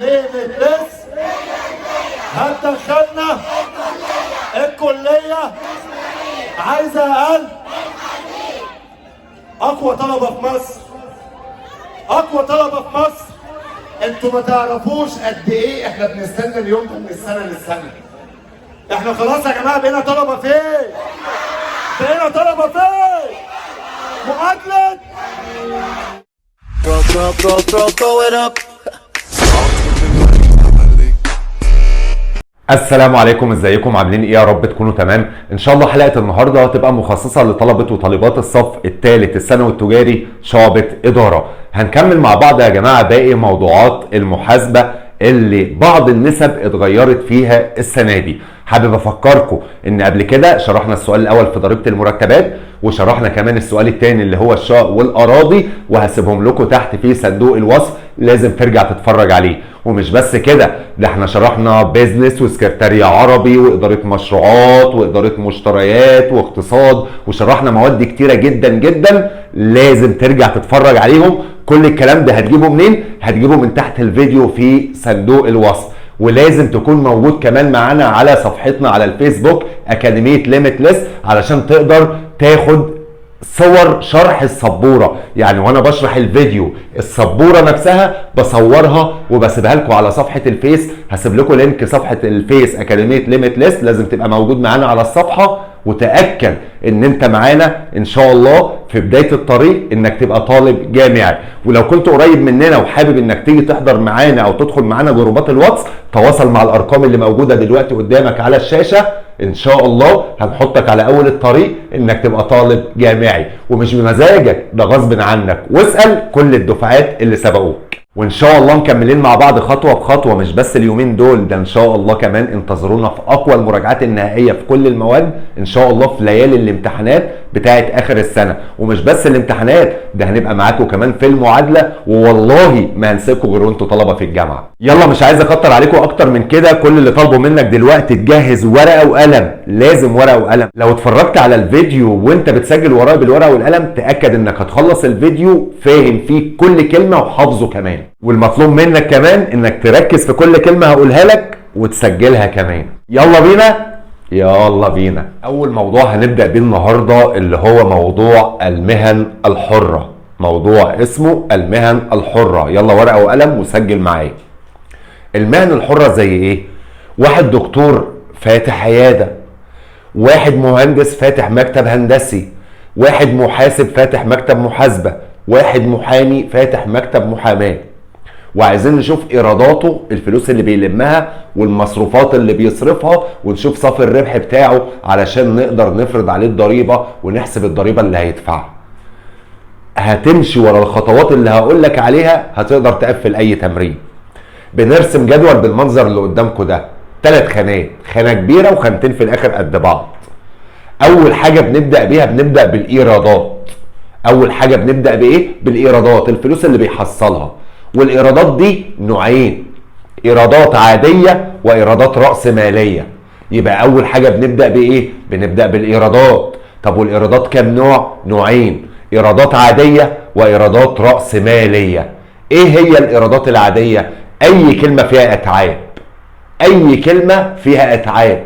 بس هتدخلنا الكلية عايزة أقل. أقوى طلبة في مصر، أقوى طلبة في مصر. أنتوا ما تعرفوش قد إيه إحنا بنستنى اليوم ده من السنة للسنة. إحنا خلاص يا جماعة بقينا طلبة فين؟ بقينا طلبة فين؟ معادلة throw it up. السلام عليكم، ازيكم؟ عاملين ايه؟ يا رب تكونوا تمام. ان شاء الله حلقه النهارده هتبقى مخصصه لطلبه وطالبات الصف الثالث الثانوي التجاري شعبه اداره. هنكمل مع بعض يا جماعه باقي موضوعات المحاسبه اللي بعض النسب اتغيرت فيها السنه دي. حابب افكركم ان قبل كده شرحنا السؤال الاول في ضريبه المرتبات، وشرحنا كمان السؤال الثاني اللي هو الشقق والاراضي، وهسيبهم لكم تحت في صندوق الوصف، لازم ترجع تتفرج عليه. ومش بس كده، ده احنا شرحنا بيزنس وسكرتارية عربي واداره مشروعات واداره مشتريات واقتصاد، وشرحنا مواد كتيره جدا جدا، لازم ترجع تتفرج عليهم. كل الكلام ده هتجيبه منين؟ هتجيبه من تحت الفيديو في صندوق الوصف. ولازم تكون موجود كمان معانا على صفحتنا على الفيسبوك أكاديمية ليميتلس، علشان تقدر تاخد صور شرح السبورة. يعني وانا بشرح الفيديو السبورة نفسها بصورها وبسيبها لكم على صفحة الفيس. هسيب لكم لينك صفحة الفيس أكاديمية ليميتلس، لازم تبقى موجود معانا على الصفحة، وتأكد ان انت معانا ان شاء الله في بداية الطريق انك تبقى طالب جامعي. ولو كنت قريب مننا وحابب انك تيجي تحضر معانا او تدخل معانا جروبات الواتس، تواصل مع الارقام اللي موجودة دلوقتي قدامك على الشاشة. ان شاء الله هنحطك على اول الطريق انك تبقى طالب جامعي، ومش بمزاجك، ده غصب عنك. واسأل كل الدفعات اللي سبقوك. وان شاء الله مكملين مع بعض خطوه بخطوه، مش بس اليومين دول، ده ان شاء الله كمان انتظرونا في اقوى المراجعات النهائيه في كل المواد ان شاء الله في ليالي الامتحانات بتاعه اخر السنه. ومش بس الامتحانات، ده هنبقى معاكم كمان في المعادله، ووالله ما هنسيبكم غير وانتوا طلبه في الجامعه. يلا مش عايز اكتر عليكم اكتر من كده، كل اللي طالبه منك دلوقتي تجهز ورقه وقلم، لازم ورقه وقلم. لو اتفرجت على الفيديو وانت بتسجل ورايا بالورقه والقلم، تاكد انك هتخلص الفيديو فاهم فيه كل كلمه وحافظه كمان. والمطلوب منك كمان انك تركز في كل كلمة هقولها لك وتسجلها كمان. يلا بينا، يلا بينا. اول موضوع هنبدأ بيه النهاردة اللي هو موضوع المهن الحرة. موضوع اسمه المهن الحرة. يلا ورقة وقلم وسجل معايا. المهن الحرة زي ايه؟ واحد دكتور فاتح عيادة، واحد مهندس فاتح مكتب هندسي، واحد محاسب فاتح مكتب محاسبة، واحد محامي فاتح مكتب محاماة. وعايزين نشوف ايراداته، الفلوس اللي بيلمها والمصروفات اللي بيصرفها، ونشوف صافي الربح بتاعه علشان نقدر نفرض عليه الضريبة ونحسب الضريبة اللي هيدفعها. هتمشي ورا الخطوات اللي هقول لك عليها هتقدر تقفل اي تمرين. بنرسم جدول بالمنظر اللي قدامكم ده، 3 خانات، خانة كبيرة وخانتين في الاخر قد بعض. اول حاجة بنبدأ بيها بنبدأ بالايرادات. اول حاجة بنبدأ بايه؟ بالايرادات، الفلوس اللي بيحصلها. والايرادات دي نوعين، ايرادات عاديه وايرادات راس ماليه. يبقى اول حاجه بنبدا بايه؟ بنبدا بالايرادات. طب والايرادات كام نوع؟ نوعين، ايرادات عاديه وايرادات راس ماليه. ايه هي الايرادات العاديه؟ اي كلمه فيها اتعاب، اي كلمه فيها اتعاب.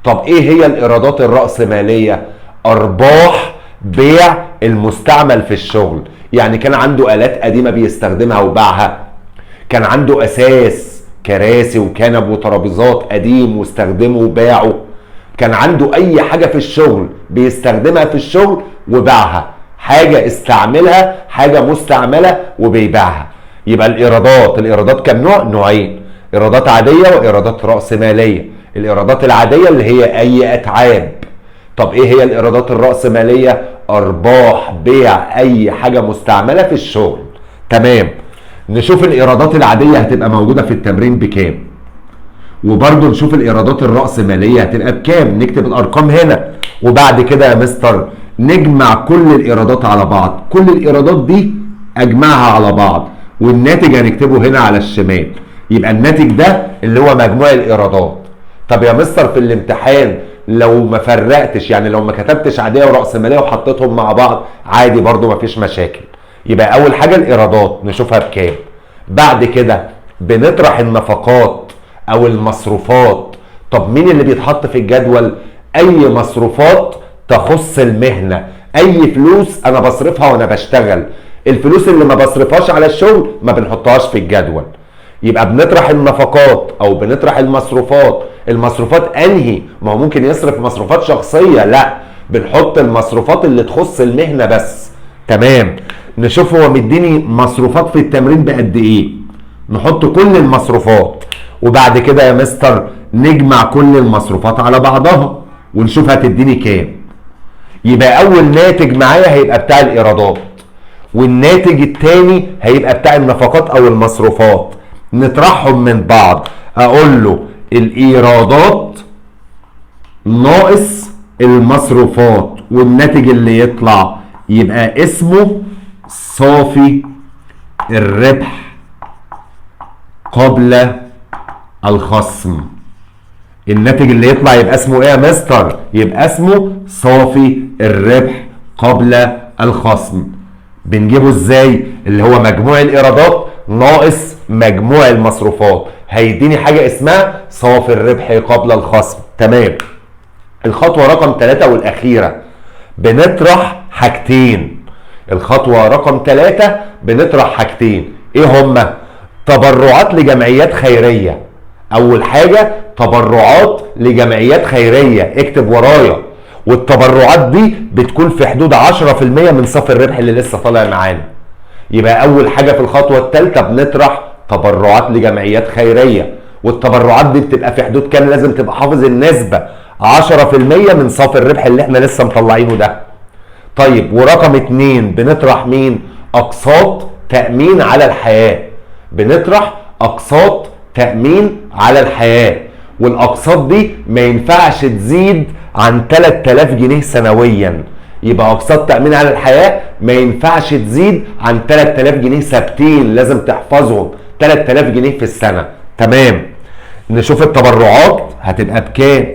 طب ايه هي الايرادات الراس ماليه؟ ارباح بيع المستعمل في الشغل. يعني كان عنده آلات قديمة بيستخدمها وباعها، كان عنده أساس كراسي وكنب وترابيزات قديم واستخدمه وباعه، كان عنده أي حاجة في الشغل بيستخدمها في الشغل وباعها، حاجة استعملها، حاجة مستعملة وبيباعها. يبقى الإيرادات كم نوع؟ نوعين، إيرادات عادية وإيرادات رأس مالية. الإيرادات العادية اللي هي أي أتعاب. طب إيه هي الإيرادات الرأسمالية؟ أرباح بيع أي حاجة مستعملة في الشغل. تمام. نشوف الإيرادات العادية هتبقى موجودة في التمرين بكام، وبرضه نشوف الإيرادات الرأسمالية هتبقى بكام. نكتب الأرقام هنا، وبعد كده يا مستر نجمع كل الإيرادات على بعض. كل الإيرادات دي أجمعها على بعض، والناتج هنكتبه هنا على الشمال. يبقى الناتج ده اللي هو مجموع الإيرادات. طب يا مستر في الامتحان لو ما فرقتش، يعني لو ما كتبتش عاديه ورأسماليه وحطيتهم مع بعض عادي برضو مفيش مشاكل. يبقى اول حاجه الايرادات نشوفها بكام. بعد كده بنطرح النفقات او المصروفات. طب مين اللي بيتحط في الجدول؟ اي مصروفات تخص المهنة، اي فلوس انا بصرفها وانا بشتغل. الفلوس اللي ما بصرفهاش على الشغل ما بنحطهاش في الجدول. يبقى بنطرح النفقات او بنطرح المصروفات. المصروفات انهي؟ ما هو ممكن يصرف مصروفات شخصية، لا، بنحط المصروفات اللي تخص المهنة بس. تمام. نشوف هو مديني مصروفات في التمرين بقد ايه، نحط كل المصروفات، وبعد كده يا مستر نجمع كل المصروفات على بعضها ونشوف هتديني كام. يبقى اول ناتج معايا هيبقى بتاع الايرادات، والناتج التاني هيبقى بتاع النفقات او المصروفات. نطرحهم من بعض، اقول له الايرادات ناقص المصروفات، والناتج اللي يطلع يبقى اسمه صافي الربح قبل الخصم. الناتج اللي يطلع يبقى اسمه ايه يا مستر؟ يبقى اسمه صافي الربح قبل الخصم. بنجيبه ازاي؟ اللي هو مجموع الايرادات ناقص مجموع المصروفات، هيديني حاجه اسمها صافي الربح قبل الخصم. تمام. الخطوه رقم 3 والاخيره بنطرح حاجتين. الخطوه رقم 3 بنطرح حاجتين، ايه هما؟ تبرعات لجمعيات خيريه. اول حاجه تبرعات لجمعيات خيريه، اكتب ورايا. والتبرعات دي بتكون في حدود 10% من صافي الربح اللي لسه طالع معانا. يبقى اول حاجه في الخطوه الثالثه بنطرح تبرعات لجمعيات خيريه، والتبرعات دي بتبقى في حدود كام؟ لازم تبقى حافظ النسبه، 10% من صافي الربح اللي احنا لسه مطلعينه ده. طيب ورقم 2 بنطرح مين؟ اقساط تامين على الحياه. بنطرح اقساط تامين على الحياه، والاقساط دي ما ينفعش تزيد عن 3000 جنيه سنويا. يبقى اقساط تامين على الحياه ما ينفعش تزيد عن 3000 جنيه ثابتين، لازم تحفظهم، 3000 جنيه في السنه. تمام. نشوف التبرعات هتبقى بكام،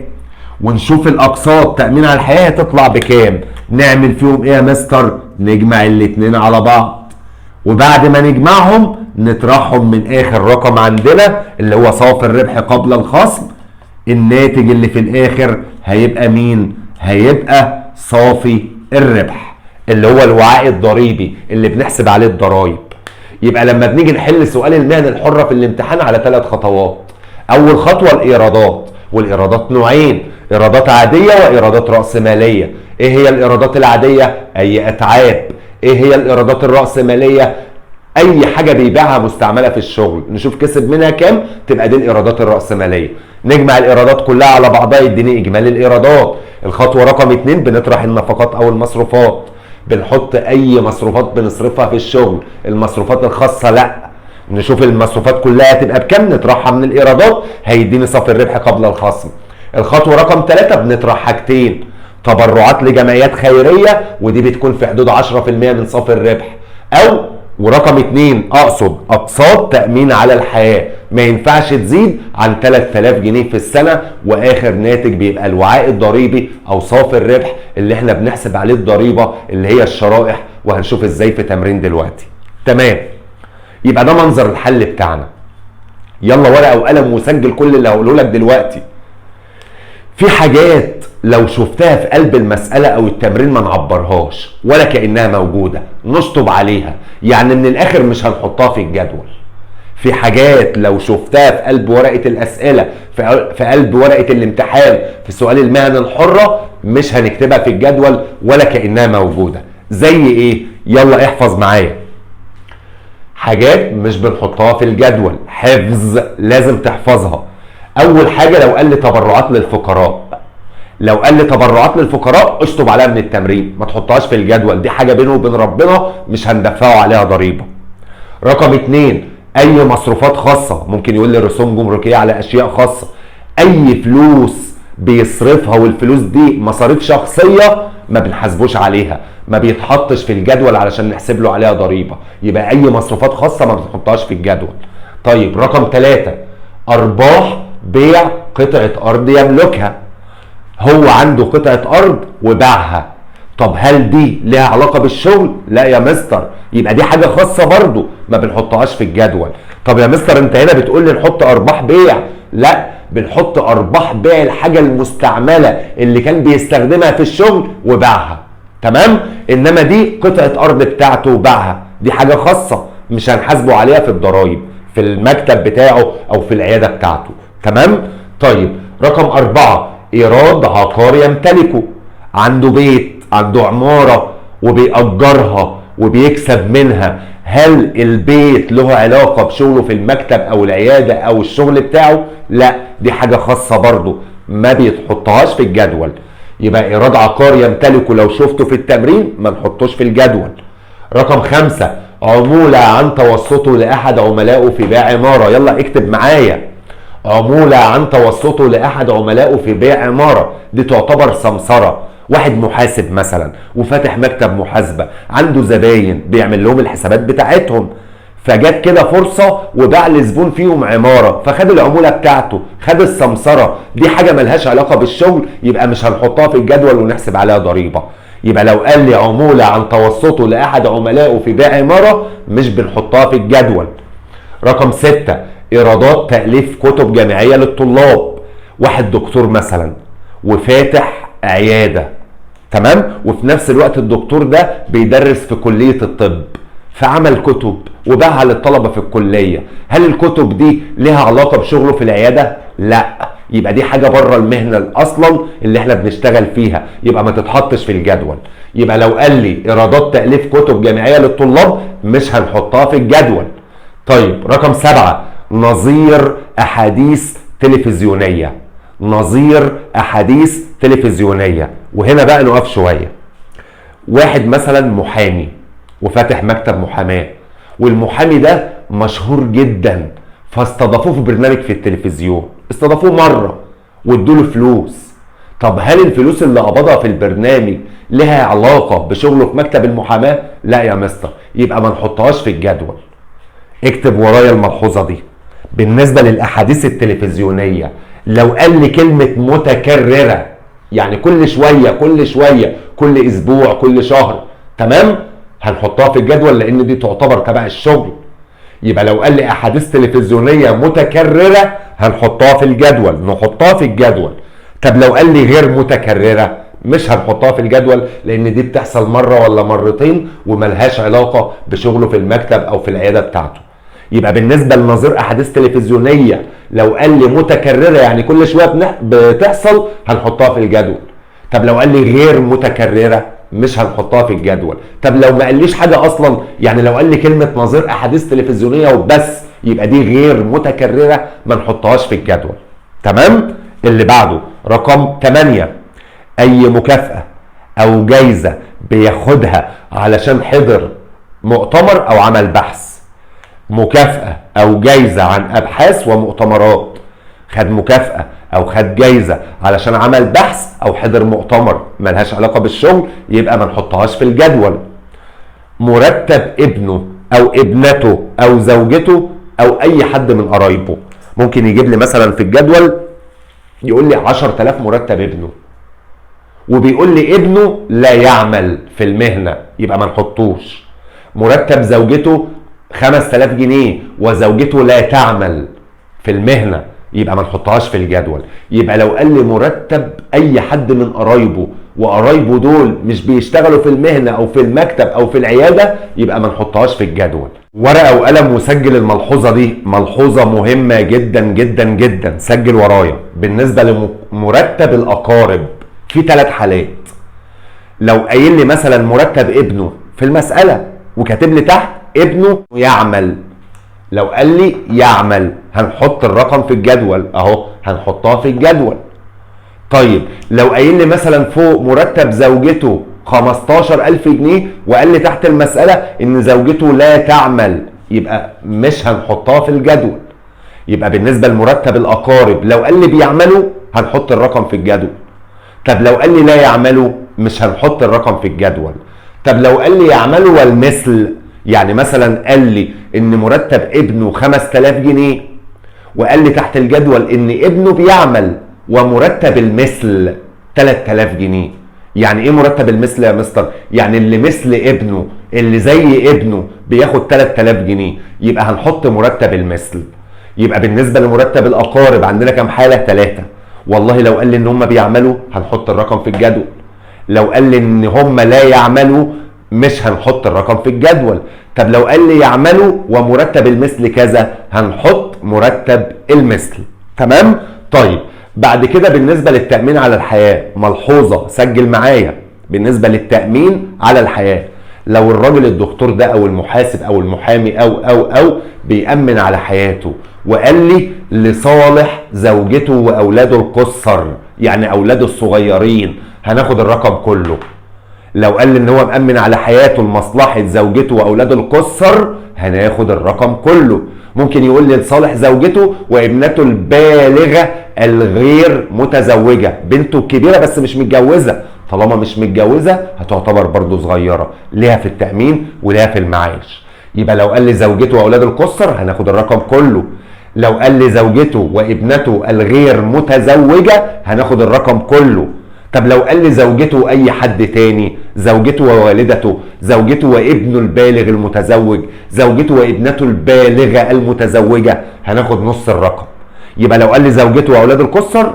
ونشوف الاقساط تامين على الحياه هتطلع بكام. نعمل فيهم ايه يا مستر؟ نجمع الاتنين على بعض، وبعد ما نجمعهم نطرحهم من اخر رقم عندنا اللي هو صافي الربح قبل الخصم. الناتج اللي في الاخر هيبقى مين؟ هيبقى صافي الربح اللي هو الوعاء الضريبي اللي بنحسب عليه الضرايب. يبقى لما بنيجي نحل سؤال المهن الحرة في الامتحان على 3 خطوات. اول خطوة الايرادات، والايرادات نوعين، ايرادات عادية وايرادات رأسمالية. ايه هي الايرادات العادية؟ اي اتعاب. ايه هي الايرادات الرأسمالية؟ اي حاجة بيبيعها مستعملة في الشغل، نشوف كسب منها كام، تبقى دي الايرادات الرأسمالية. نجمع الايرادات كلها على بعضها يديني اجمالي الايرادات. الخطوة رقم 2 بنطرح النفقات او المصروفات. بنحط اي مصروفات بنصرفها في الشغل، المصروفات الخاصة لا. نشوف المصروفات كلها تبقى بكام، نطرحها من الايرادات هيديني صافي الربح قبل الخصم. الخطوة رقم 3 بنطرح حاجتين، تبرعات لجمعيات خيرية، ودي بتكون في حدود 10% من صافي الربح. او ورقم 2 اقصد اقساط تأمين على الحياة، ما ينفعش تزيد عن 3000 جنيه في السنة. واخر ناتج بيبقى الوعاء الضريبي او صافي الربح اللي احنا بنحسب عليه الضريبة اللي هي الشرائح، وهنشوف ازاي في تمرين دلوقتي. تمام. يبقى ده منظر الحل بتاعنا. يلا ورقة وقلم وسجل كل اللي هقوله لك دلوقتي. في حاجات لو شفتها في قلب المسألة او التمرين ما نعبرهاش ولا كأنها موجودة، نشطب عليها، يعني من الاخر مش هنحطها في الجدول. في حاجات لو شفتها في قلب ورقة الاسئلة، في قلب ورقة الامتحان في سؤال المهن الحرة، مش هنكتبها في الجدول ولا كأنها موجودة. زي ايه؟ يلا احفظ معايا. حاجات مش بنحطها في الجدول، حفظ لازم تحفظها. اول حاجة لو قال لي تبرعات للفقراء، لو قال لي تبرعات للفقراء اشطب عليها من التمرين، ما تحطهاش في الجدول، دي حاجة بينه وبين ربنا مش هندفعه عليها ضريبة. رقم 2 اي مصروفات خاصة، ممكن يقول لي رسوم جمركية على اشياء خاصة. اي فلوس بيصرفها والفلوس دي مصاريف شخصية ما بنحاسبوش عليها، ما بيتحطش في الجدول علشان نحسب له عليها ضريبة. يبقى اي مصروفات خاصة ما بنحطهاش في الجدول. طيب رقم 3 ارباح بيع قطعة ارض يملكها. هو عنده قطعة ارض وباعها، طب هل دي لها علاقة بالشغل؟ لا يا مستر، يبقى دي حاجة خاصة برضو ما بنحطهاش في الجدول. طب يا مستر انت هنا بتقول لي نحط ارباح بيع. لا، بنحط ارباح بيع الحاجه المستعمله اللي كان بيستخدمها في الشغل وباعها. تمام؟ انما دي قطعه ارض بتاعته وباعها، دي حاجه خاصه مش هنحاسبه عليها في الضرايب في المكتب بتاعه او في العياده بتاعته. تمام؟ طيب رقم 4 ايراد عقار يمتلكه. عنده بيت، عنده عماره وبيأجرها وبيكسب منها. هل البيت له علاقه بشغله في المكتب او العياده او الشغل بتاعه؟ لا، دي حاجه خاصه برضه ما بيتحطهاش في الجدول. يبقى ايراد عقار يمتلكه لو شفته في التمرين ما نحطوش في الجدول. رقم 5 عمولة عن توسطه لأحد عملائه في بيع عمارة. يلا اكتب معايا، عمولة عن توسطه لأحد عملائه في بيع عمارة، دي تعتبر سمسرة. واحد محاسب مثلا وفاتح مكتب محاسبة، عنده زباين بيعمل لهم الحسابات بتاعتهم، فجت كده فرصة وباع لزبون فيهم عمارة فخد العمولة بتاعته، خد السمسرة. دي حاجة ملهاش علاقة بالشغل، يبقى مش هنحطها في الجدول ونحسب عليها ضريبة. يبقى لو قال لي عمولة عن توسطه لأحد عملائه في بيع عمارة مش بنحطها في الجدول. رقم 6 إيرادات تأليف كتب جامعية للطلاب. واحد دكتور مثلا وفاتح عيادة، تمام؟ وفي نفس الوقت الدكتور ده بيدرس في كلية الطب، فعمل كتب وباعها للطلبة في الكلية. هل الكتب دي لها علاقة بشغله في العيادة؟ لا، يبقى دي حاجة بره المهنة اصلا اللي احنا بنشتغل فيها، يبقى ما تتحطش في الجدول. يبقى لو قال لي ايرادات تأليف كتب جامعية للطلاب مش هنحطها في الجدول. طيب رقم 7 نظير احاديث تلفزيونية. نظير احاديث تلفزيونية، وهنا بقى نقف شوية. واحد مثلا محامي وفاتح مكتب محاماة، والمحامي ده مشهور جدا فاستضافوه في برنامج في التلفزيون، استضافوه مرة وادوله فلوس. طب هل الفلوس اللي قبضها في البرنامج لها علاقة بشغله في مكتب المحاماة؟ لا يا مستر، يبقى ما نحطهاش في الجدول. اكتب ورايا الملحوظة دي. بالنسبة للأحاديث التلفزيونية لو قال لي كلمة متكررة، يعني كل شوية كل أسبوع كل شهر، تمام؟ هنحطها في الجدول لأن دي تعتبر تبع الشغل. يبقى لو قال لي أحاديث تلفزيونية متكررة هنحطها في الجدول، نحطها في الجدول. طب لو قال لي غير متكررة مش هنحطها في الجدول لأن دي بتحصل مرة ولا مرتين وملهاش علاقة بشغله في المكتب أو في العيادة بتاعته. يبقى بالنسبة لنظير أحاديث تلفزيونية لو قال لي متكررة يعني كل شوية بتحصل هنحطها في الجدول. طب لو قال لي غير متكررة مش هنحطها في الجدول. طب لو ما قاليش حاجة أصلا، يعني لو قال لي كلمة نظير أحاديث تلفزيونية وبس، يبقى دي غير متكررة ما نحطهاش في الجدول. تمام؟ اللي بعده رقم 8 أي مكافأة أو جايزة بياخدها علشان حضر مؤتمر أو عمل بحث. مكافأة أو جايزة عن أبحاث ومؤتمرات، خد مكافأة أو خد جايزة علشان عمل بحث أو حضر مؤتمر ملهاش علاقة بالشغل، يبقى ما نحطهاش في الجدول. مرتب ابنه أو ابنته أو زوجته أو أي حد من قرايبه، ممكن يجيب لي مثلا في الجدول يقول لي 10,000 مرتب ابنه، وبيقول لي ابنه لا يعمل في المهنة، يبقى ما نحطوش. مرتب زوجته 5,000 جنيه وزوجته لا تعمل في المهنة، يبقى ما نحطهاش في الجدول. يبقى لو قال لي مرتب اي حد من قرايبه وقرايبه دول مش بيشتغلوا في المهنة او في المكتب او في العيادة، يبقى ما نحطهاش في الجدول. ورقة وقلم وسجل الملحوظة دي، ملحوظة مهمة جدا جدا جدا، سجل ورايا. بالنسبة لمرتب الأقارب في 3 حالات. لو قايل لي مثلا مرتب ابنه في المسألة وكاتب لي تحت ابنه يعمل، لو قال لي يعمل هنحط الرقم في الجدول اهو، هنحطها في الجدول. طيب لو قايل لي مثلا فوق مرتب زوجته 15,000 جنيه وقال لي تحت المسألة ان زوجته لا تعمل، يبقى مش هنحطها في الجدول. يبقى بالنسبة لمرتب الأقارب لو قال لي بيعملوا هنحط الرقم في الجدول. طب لو قال لي لا يعملوا مش هنحط الرقم في الجدول. طب لو قال لي يعملوا والمثل، يعني مثلا قال لي ان مرتب ابنه 5,000 جنيه وقال لي تحت الجدول ان ابنه بيعمل ومرتب المثل 3,000 جنيه. يعني ايه مرتب المثل يا مستر؟ يعني اللي مثل ابنه اللي زي ابنه بياخد 3000 جنيه يبقى هنحط مرتب المثل. يبقى بالنسبه لمرتب الاقارب عندنا كام حاله؟ 3. والله لو قال لي ان هم بيعملوا هنحط الرقم في الجدول، لو قال لي ان هم لا يعملوا مش هنحط الرقم في الجدول. طب لو قال لي يعملوا ومرتب المثل كذا هنحط مرتب المثل. تمام؟ طيب بعد كده بالنسبه للتامين على الحياه، ملحوظه سجل معايا بالنسبه للتامين على الحياه، لو الراجل الدكتور ده او المحاسب او المحامي او بيأمن على حياته وقال لي لصالح زوجته واولاده القصر، يعني اولاده الصغيرين، هناخد الرقم كله. لو قال لي ان هو مأمن على حياته لمصلحة زوجته واولاده القصر هناخد الرقم كله. ممكن يقول لي لصالح زوجته وابنته البالغة الغير متزوجة، بنته كبيرة بس مش متجوزة، طالما مش متجوزة هتعتبر برضو صغيرة، ليها في التأمين وليها في المعاش. يبقى لو قال لي زوجته واولاد القصر هناخد الرقم كله. لو قال لي زوجته وابنته الغير متزوجة هناخد الرقم كله. طب لو قال لي زوجته واي حد تاني، زوجته ووالدته، زوجته وابنه البالغ المتزوج، زوجته وابنته البالغة المتزوجة، هناخد نص الرقم. يبقى لو قال لي زوجته واولاد القصر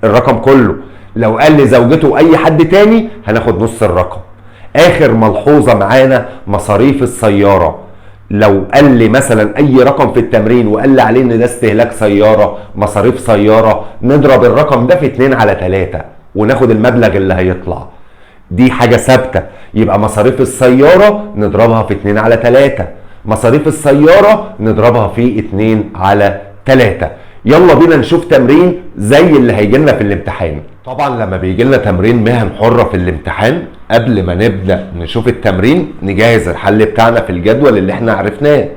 الرقم كله، لو قال لي زوجته واي حد تاني هناخد نص الرقم. اخر ملحوظة معانا مصاريف السيارة، لو قال لي مثلا اي رقم في التمرين وقال لي عليه ان ده استهلاك سيارة، مصاريف سيارة، نضرب الرقم ده في 2 على 3 وناخد المبلغ اللي هيطلع. دي حاجة ثابتة. يبقى مصاريف السيارة نضربها في 2 على 3، مصاريف السيارة نضربها في 2 على 3. يلا بينا نشوف تمرين زي اللي هيجي لنا في الامتحان. طبعا لما بيجي لنا تمرين مهن حرة في الامتحان، قبل ما نبدأ نشوف التمرين نجهز الحل بتاعنا في الجدول اللي احنا عرفناه.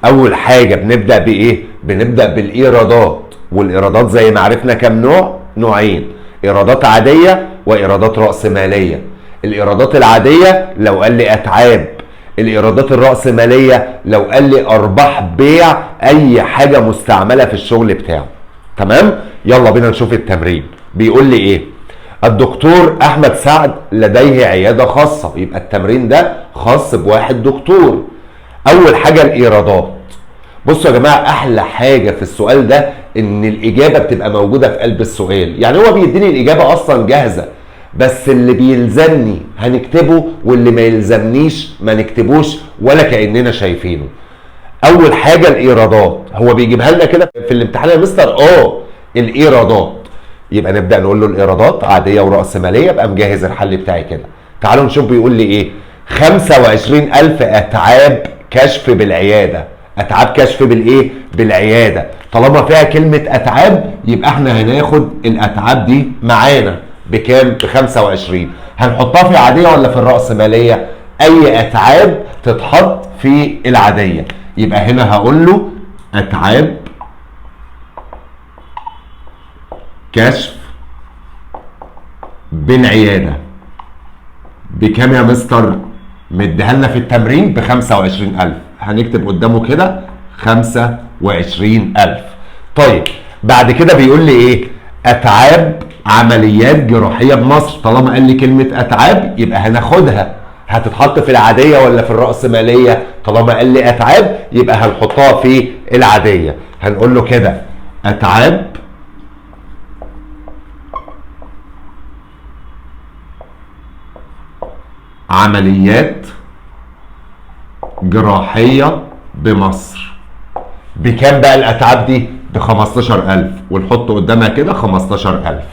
اول حاجة بنبدأ بايه؟ بنبدأ بالايرادات، والايرادات زي ما عرفنا كام نوع؟ نوعين، ايرادات عادية وايرادات رأسمالية. الايرادات العادية لو قال لي اتعاب، الايرادات الرأسمالية لو قال لي ارباح بيع اي حاجة مستعملة في الشغل بتاعه. تمام؟ يلا بينا نشوف التمرين. بيقول لي ايه؟ الدكتور احمد سعد لديه عيادة خاصة، يبقى التمرين ده خاص بواحد دكتور. اول حاجة الايرادات. بصوا يا جماعة، احلى حاجة في السؤال ده ان الاجابة بتبقى موجودة في قلب السؤال، يعني هو بيديني الاجابة اصلا جاهزة، بس اللي بيلزمني هنكتبه واللي ما يلزمنيش ما نكتبوش ولا كأننا شايفينه. اول حاجة الايرادات، هو بيجيبها لنا كده في الامتحان يا مستر، الايرادات. يبقى نبدأ نقول له الايرادات عادية ورأسمالية، ابقى مجهز الحل بتاعي كده. تعالوا نشوف بيقول لي ايه. 25,000 اتعاب كشف بالعيادة. اتعاب كشف بالايه؟ بالعيادة. طالما فيها كلمة اتعاب يبقى احنا هناخد الاتعاب دي معانا بكام؟ ب 25. هنحطها في العادية ولا في الرأسمالية؟ اي اتعاب تتحط في العادية. يبقى هنا هقول له اتعاب كشف بالعيادة بكام يا مستر؟ مديها لنا في التمرين ب 25,000. هنكتب قدامه كده 25,000. طيب بعد كده بيقول لي ايه؟ اتعاب عمليات جراحية بمصر. طالما قال لي كلمة اتعاب يبقى هناخدها. هتتحط في العادية ولا في الرأسمالية؟ طالما قال لي اتعاب يبقى هنحطها في العادية. هنقول له كده اتعاب عمليات جراحية بمصر. بكام بقى الاتعاب دي؟ ب 15,000، ونحط قدامها كده 15,000.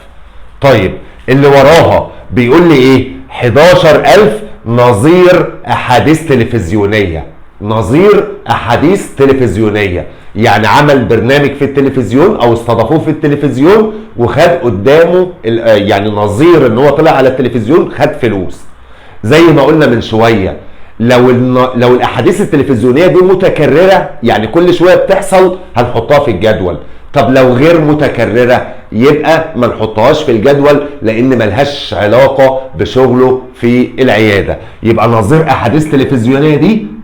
طيب اللي وراها بيقول لي ايه؟ 11,000 نظير احاديث تلفزيونية. نظير احاديث تلفزيونية يعني عمل برنامج في التلفزيون او استضافوه في التلفزيون وخد قدامه يعني نظير ان هو طلع على التلفزيون خد فلوس. زي ما قلنا من شوية، لو الاحاديث التلفزيونيه دي متكرره يعني كل شويه بتحصل هنحطها في الجدول. طب لو غير متكرره يبقى ما نحطهاش في الجدول لان ملهاش علاقه بشغله في العياده. يبقى نظير احاديث تلفزيونيه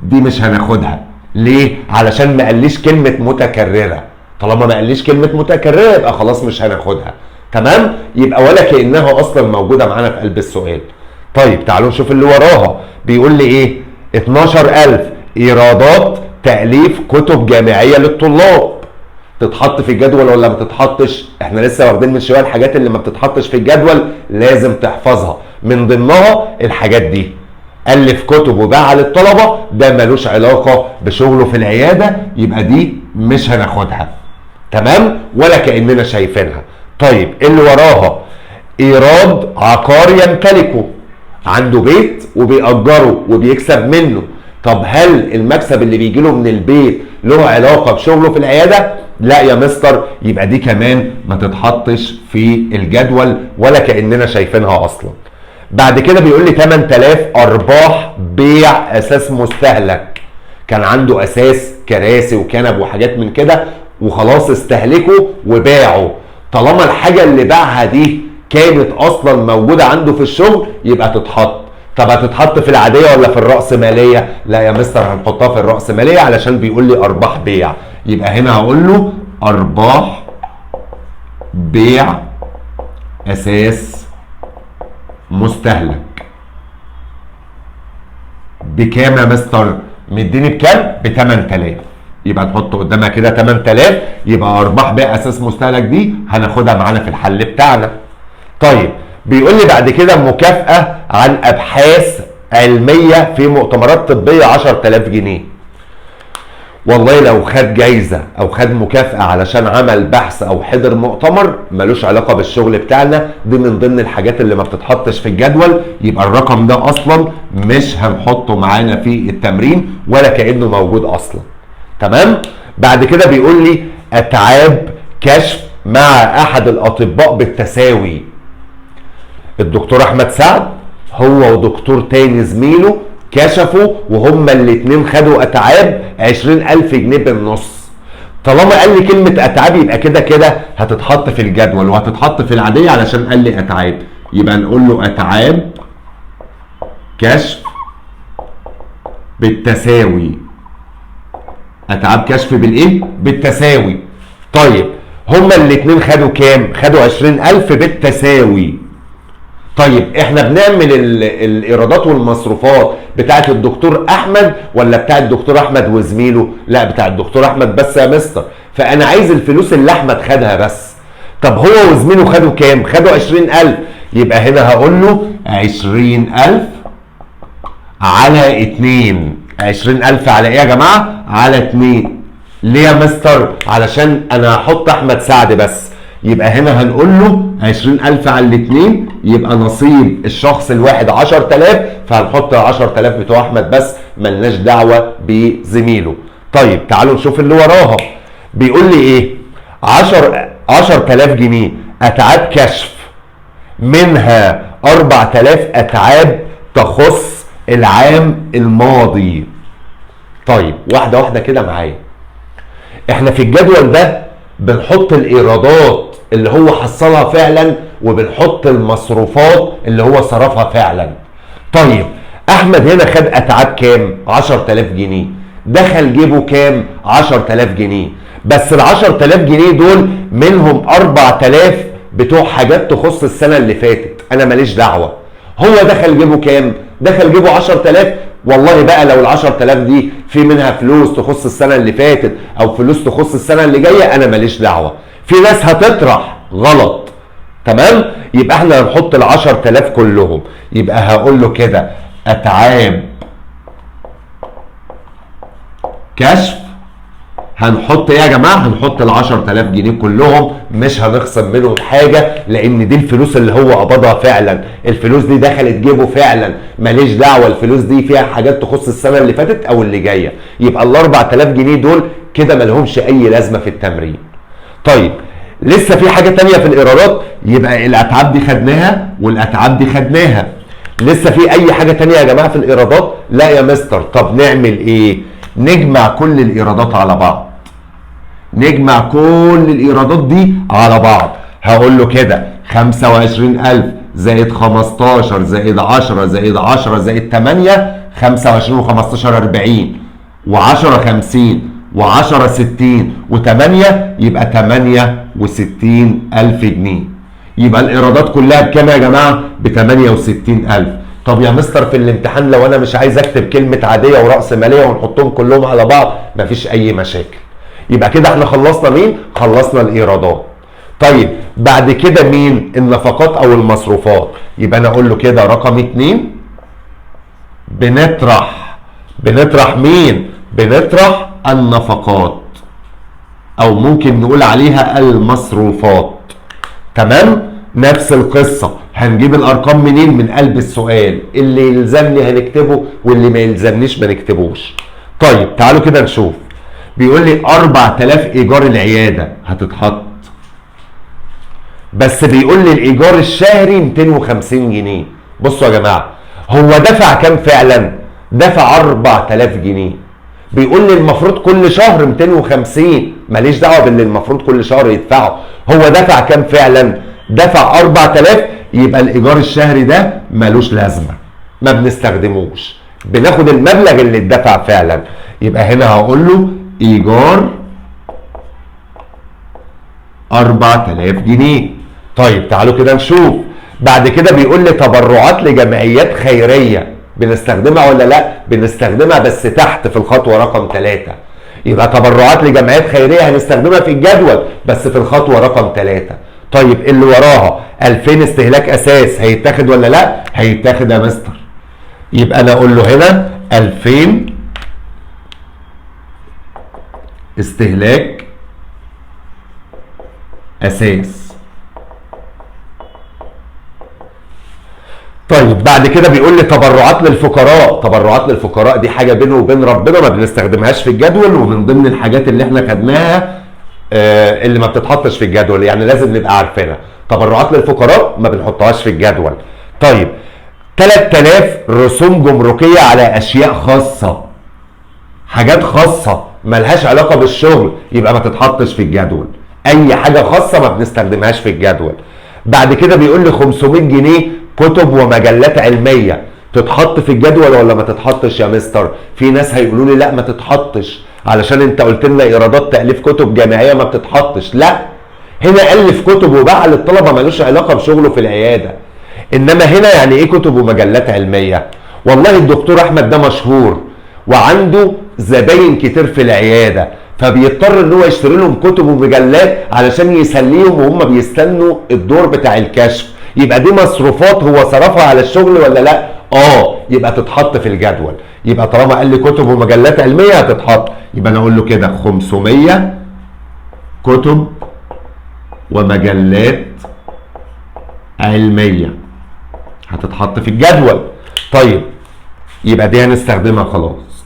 دي مش هناخدها. ليه؟ علشان ما قاليش كلمه متكرره. طالما ما قاليش كلمه متكرره يبقى خلاص مش هناخدها. تمام؟ يبقى ولا كانها اصلا موجوده معانا في قلب السؤال. طيب تعالوا نشوف اللي وراها. بيقول لي ايه؟ 12000 ايرادات تأليف كتب جامعية للطلاب. تتحط في الجدول ولا ما تتحطش؟ احنا لسه واخدين من شويه الحاجات اللي ما بتتحطش في الجدول لازم تحفظها، من ضمنها الحاجات دي. ألف كتب وباعها للطلبة، ده ملوش علاقة بشغله في العيادة، يبقى دي مش هناخدها. تمام؟ ولا كأننا شايفينها. طيب اللي وراها إيراد عقار يمتلكه، عنده بيت وبيأجره وبيكسب منه. طب هل المكسب اللي بيجيله من البيت له علاقة بشغله في العيادة؟ لا يا مستر، يبقى دي كمان ما تتحطش في الجدول ولا كأننا شايفينها أصلا. بعد كده بيقول لي 8000 أرباح بيع أساس مستهلك. كان عنده أساس كراسي وكنب وحاجات من كده وخلاص استهلكه وباعه. طالما الحاجة اللي باعها دي كانت أصلا موجودة عنده في الشغل يبقى تتحط. طب هتتحط في العادية ولا في الرأسمالية؟ لا يا مستر هنحطها في الرأسمالية علشان بيقول لي أرباح بيع. يبقى هنا هقول له أرباح بيع أساس مستهلك. بكام يا مستر؟ مديني بكام؟ ب 8000. يبقى نحط قدامها كده 8000، يبقى أرباح بيع أساس مستهلك دي هناخدها معانا في الحل بتاعنا. طيب بيقول لي بعد كده مكافأة عن أبحاث علمية في مؤتمرات طبية 10000 جنيه. والله لو خد جايزة أو خد مكافأة علشان عمل بحث أو حضر مؤتمر ملوش علاقة بالشغل بتاعنا، دي من ضمن الحاجات اللي ما بتتحطش في الجدول، يبقى الرقم ده أصلا مش هنحطه معانا في التمرين ولا كأنه موجود أصلا. تمام؟ بعد كده بيقول لي أتعاب كشف مع أحد الأطباء بالتساوي. الدكتور احمد سعد هو ودكتور تاني زميله كشفوا وهما الاتنين خدوا اتعاب 20000 جنيه بالنص. طالما قال لي كلمة اتعاب يبقى كده كده هتتحط في الجدول وهتتحط في العادية علشان قال لي اتعاب، يبقى نقول له اتعاب كشف بالتساوي. اتعاب كشف بالايه؟ بالتساوي. طيب هما الاتنين خدوا كام؟ خدوا 20000 بالتساوي. طيب احنا بنعمل الايرادات والمصروفات بتاعت الدكتور احمد ولا بتاعت الدكتور احمد وزميله؟ لا بتاعت الدكتور احمد بس يا مستر، فانا عايز الفلوس اللي احمد خدها بس. طب هو وزميله خدوا كام؟ خدوا 20000، يبقى هنا هقول له 20000 على 2. 20000 على ايه يا جماعه؟ على 2. ليه يا مستر؟ علشان انا هحط احمد سعد بس، يبقى هنا هنقول له 20000 على الاثنين، يبقى نصيب الشخص الواحد 10000، فهنحط 10000 بتوع احمد بس، ملناش دعوه بزميله. طيب تعالوا نشوف اللي وراها. بيقول لي ايه؟ 10000 جنيه اتعاب كشف، منها 4000 اتعاب تخص العام الماضي. طيب واحده واحده كده معايا. احنا في الجدول ده بنحط الايرادات اللي هو حصلها فعلا وبنحط المصروفات اللي هو صرفها فعلا. طيب احمد هنا خد اتعاب كام؟ 10000 جنيه. دخل جيبه كام؟ 10000 جنيه. بس ال 10000 جنيه دول منهم 4000 بتوع حاجات تخص السنه اللي فاتت، انا ماليش دعوه. هو دخل جيبه كام؟ دخل جيبه 10000. والله بقى لو ال 10000 دي في منها فلوس تخص السنه اللي فاتت او فلوس تخص السنه اللي جايه، انا ماليش دعوه. في ناس هتطرح غلط. تمام؟ يبقى احنا هنحط ال 10000 كلهم، يبقى هقول له كده اتعاب كشف. هنحط ايه يا جماعه؟ هنحط ال 10000 جنيه كلهم، مش هنخصم منهم حاجه لان دي الفلوس اللي هو قبضها فعلا، الفلوس دي دخلت جيبه فعلا، ماليش دعوه الفلوس دي فيها حاجات تخص السنه اللي فاتت او اللي جايه. يبقى ال 4000 جنيه دول كده مالهمش اي لازمه في التمرين. طيب لسه في حاجه تانية في الايرادات، يبقى الاتعاب دي خدناها والاتعاب دي خدناها. لسه في اي حاجه تانية يا جماعه في الايرادات؟ لا يا مستر. طب نعمل ايه؟ نجمع كل الايرادات على بعض. نجمع كل الايرادات دي على بعض. هقول له كده 25000 زائد 15 زائد 10 زائد 10 زائد 8، 25 و15 40 و10 50 و10 60 و8، يبقى 68000 جنيه. يبقى الايرادات كلها بكام يا جماعه؟ ب 68000. طب يا مستر في الامتحان لو انا مش عايز اكتب كلمه عاديه وراس ماليه ونحطهم كلهم على بعض، مفيش اي مشاكل. يبقى كده احنا خلصنا مين؟ خلصنا الايرادات. طيب بعد كده مين؟ النفقات او المصروفات. يبقى انا اقول له كده رقم 2 بنطرح مين؟ بنطرح النفقات، او ممكن نقول عليها المصروفات. تمام؟ نفس القصة، هنجيب الارقام منين؟ من قلب السؤال، اللي يلزمني هنكتبه واللي ما يلزمنيش ما نكتبوش. طيب تعالوا كده نشوف. بيقول لي 4000 ايجار العيادة هتتحط، بس بيقول لي الايجار الشهري 250 جنيه. بصوا يا جماعة، هو دفع كام فعلا؟ دفع 4000 جنيه. بيقول لي المفروض كل شهر 250، ماليش دعوه باللي المفروض كل شهر يدفعه. هو دفع كام فعلا؟ دفع 4000. يبقى الايجار الشهري ده مالوش لازمه، ما بنستخدموش، بناخد المبلغ اللي اتدفع فعلا. يبقى هنا هقول له ايجار 4000 جنيه. طيب تعالوا كده نشوف. بعد كده بيقول لي تبرعات لجمعيات خيريه، بنستخدمها ولا لا؟ بنستخدمها، بس تحت في الخطوه رقم 3. يبقى تبرعات لجمعيات خيريه هنستخدمها في الجدول، بس في الخطوه رقم 3. طيب اللي وراها 2000 استهلاك اساس، هيتاخد ولا لا؟ هيتاخد يا مستر. يبقى انا اقول له هنا 2000 استهلاك اساس. طيب بعد كده بيقول لي تبرعات للفقراء. تبرعات للفقراء دي حاجه بينه وبين ربنا، ما بنستخدمهاش في الجدول، ومن ضمن الحاجات اللي احنا خدناها اللي ما بتتحطش في الجدول، يعني لازم نبقى عارفينها. تبرعات للفقراء ما بنحطهاش في الجدول. طيب 3000 رسوم جمركيه على اشياء خاصه، حاجات خاصه ملهاش علاقه بالشغل، يبقى ما تتحطش في الجدول. اي حاجه خاصه ما بنستخدمهاش في الجدول. بعد كده بيقول لي 500 جنيه كتب ومجلات علميه، تتحط في الجدول ولا ما تتحطش يا مستر؟ في ناس هيقولوا لي لا ما تتحطش، علشان انت قلت لنا ايرادات تاليف كتب جامعيه ما بتتحطش. لا، هنا الف كتب وباع للطلبه ملوش علاقه بشغله في العياده. انما هنا يعني ايه كتب ومجلات علميه؟ والله الدكتور احمد ده مشهور وعنده زباين كتير في العياده، فبيضطر ان هو يشتري لهم كتب ومجلات علشان يسليهم وهم بيستنوا الدور بتاع الكشف. يبقى دي مصروفات هو صرفها على الشغل ولا لا؟ يبقى تتحط في الجدول. يبقى طالما قال لي كتب ومجلات علميه هتتحط. يبقى انا اقول له كده 500 كتب ومجلات علميه هتتحط في الجدول. طيب يبقى دي هنستخدمها خلاص.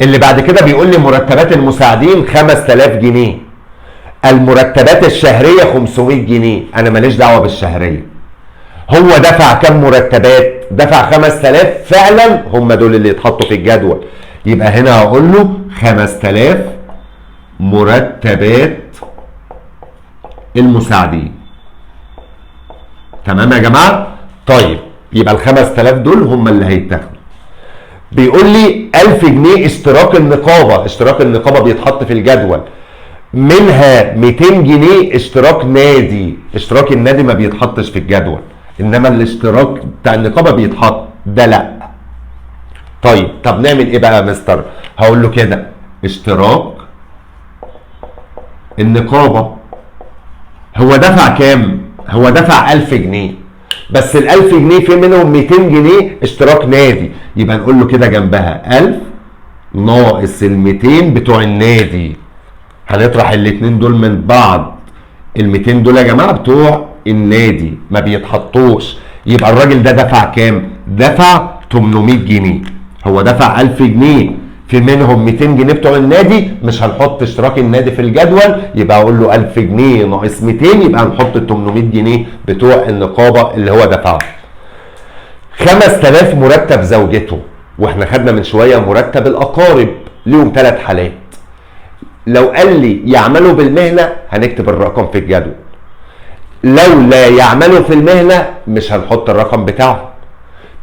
اللي بعد كده بيقول لي مرتبات المساعدين 5000 جنيه، المرتبات الشهريه 500 جنيه، انا ماليش دعوه بالشهريه. هو دفع كام مرتبات؟ دفع 5000 فعلا، هم دول اللي يتحطوا في الجدول. يبقى هنا هقول له 5000 مرتبات المساعدين. تمام يا جماعه؟ طيب يبقى ال 5000 دول هم اللي هيتاخدوا. بيقول لي 1000 جنيه اشتراك النقابه، اشتراك النقابه بيتحط في الجدول، منها 200 جنيه اشتراك نادي، اشتراك النادي ما بيتحطش في الجدول، انما الاشتراك بتاع النقابه بيتحط، ده لا. طيب طب نعمل ايه بقى يا مستر؟ هقول له كده اشتراك النقابه، هو دفع كام؟ هو دفع 1000 جنيه، بس ال 1000 جنيه في منهم 200 جنيه اشتراك نادي، يبقى نقول له كده جنبها 1000 ناقص ال 200 بتوع النادي. هنطرح الاثنين دول من بعض. ال 200 دول يا جماعه بتوع النادي ما بيتحطوش. يبقى الراجل ده دفع كام؟ دفع 800 جنيه. هو دفع 1000 جنيه، في منهم 200 جنيه بتوع النادي، مش هنحط اشتراك النادي في الجدول، يبقى اقول له 1000 جنيه ناقص 200، يبقى هنحط ال 800 جنيه بتوع النقابه اللي هو دفعها. 5000 مرتب زوجته، واحنا خدنا من شويه مرتب الاقارب ليهم 3 حالات. لو قال لي يعملوا بالمهنه هنكتب الرقم في الجدول، لو لا يعملوا في المهنه مش هنحط الرقم بتاعهم.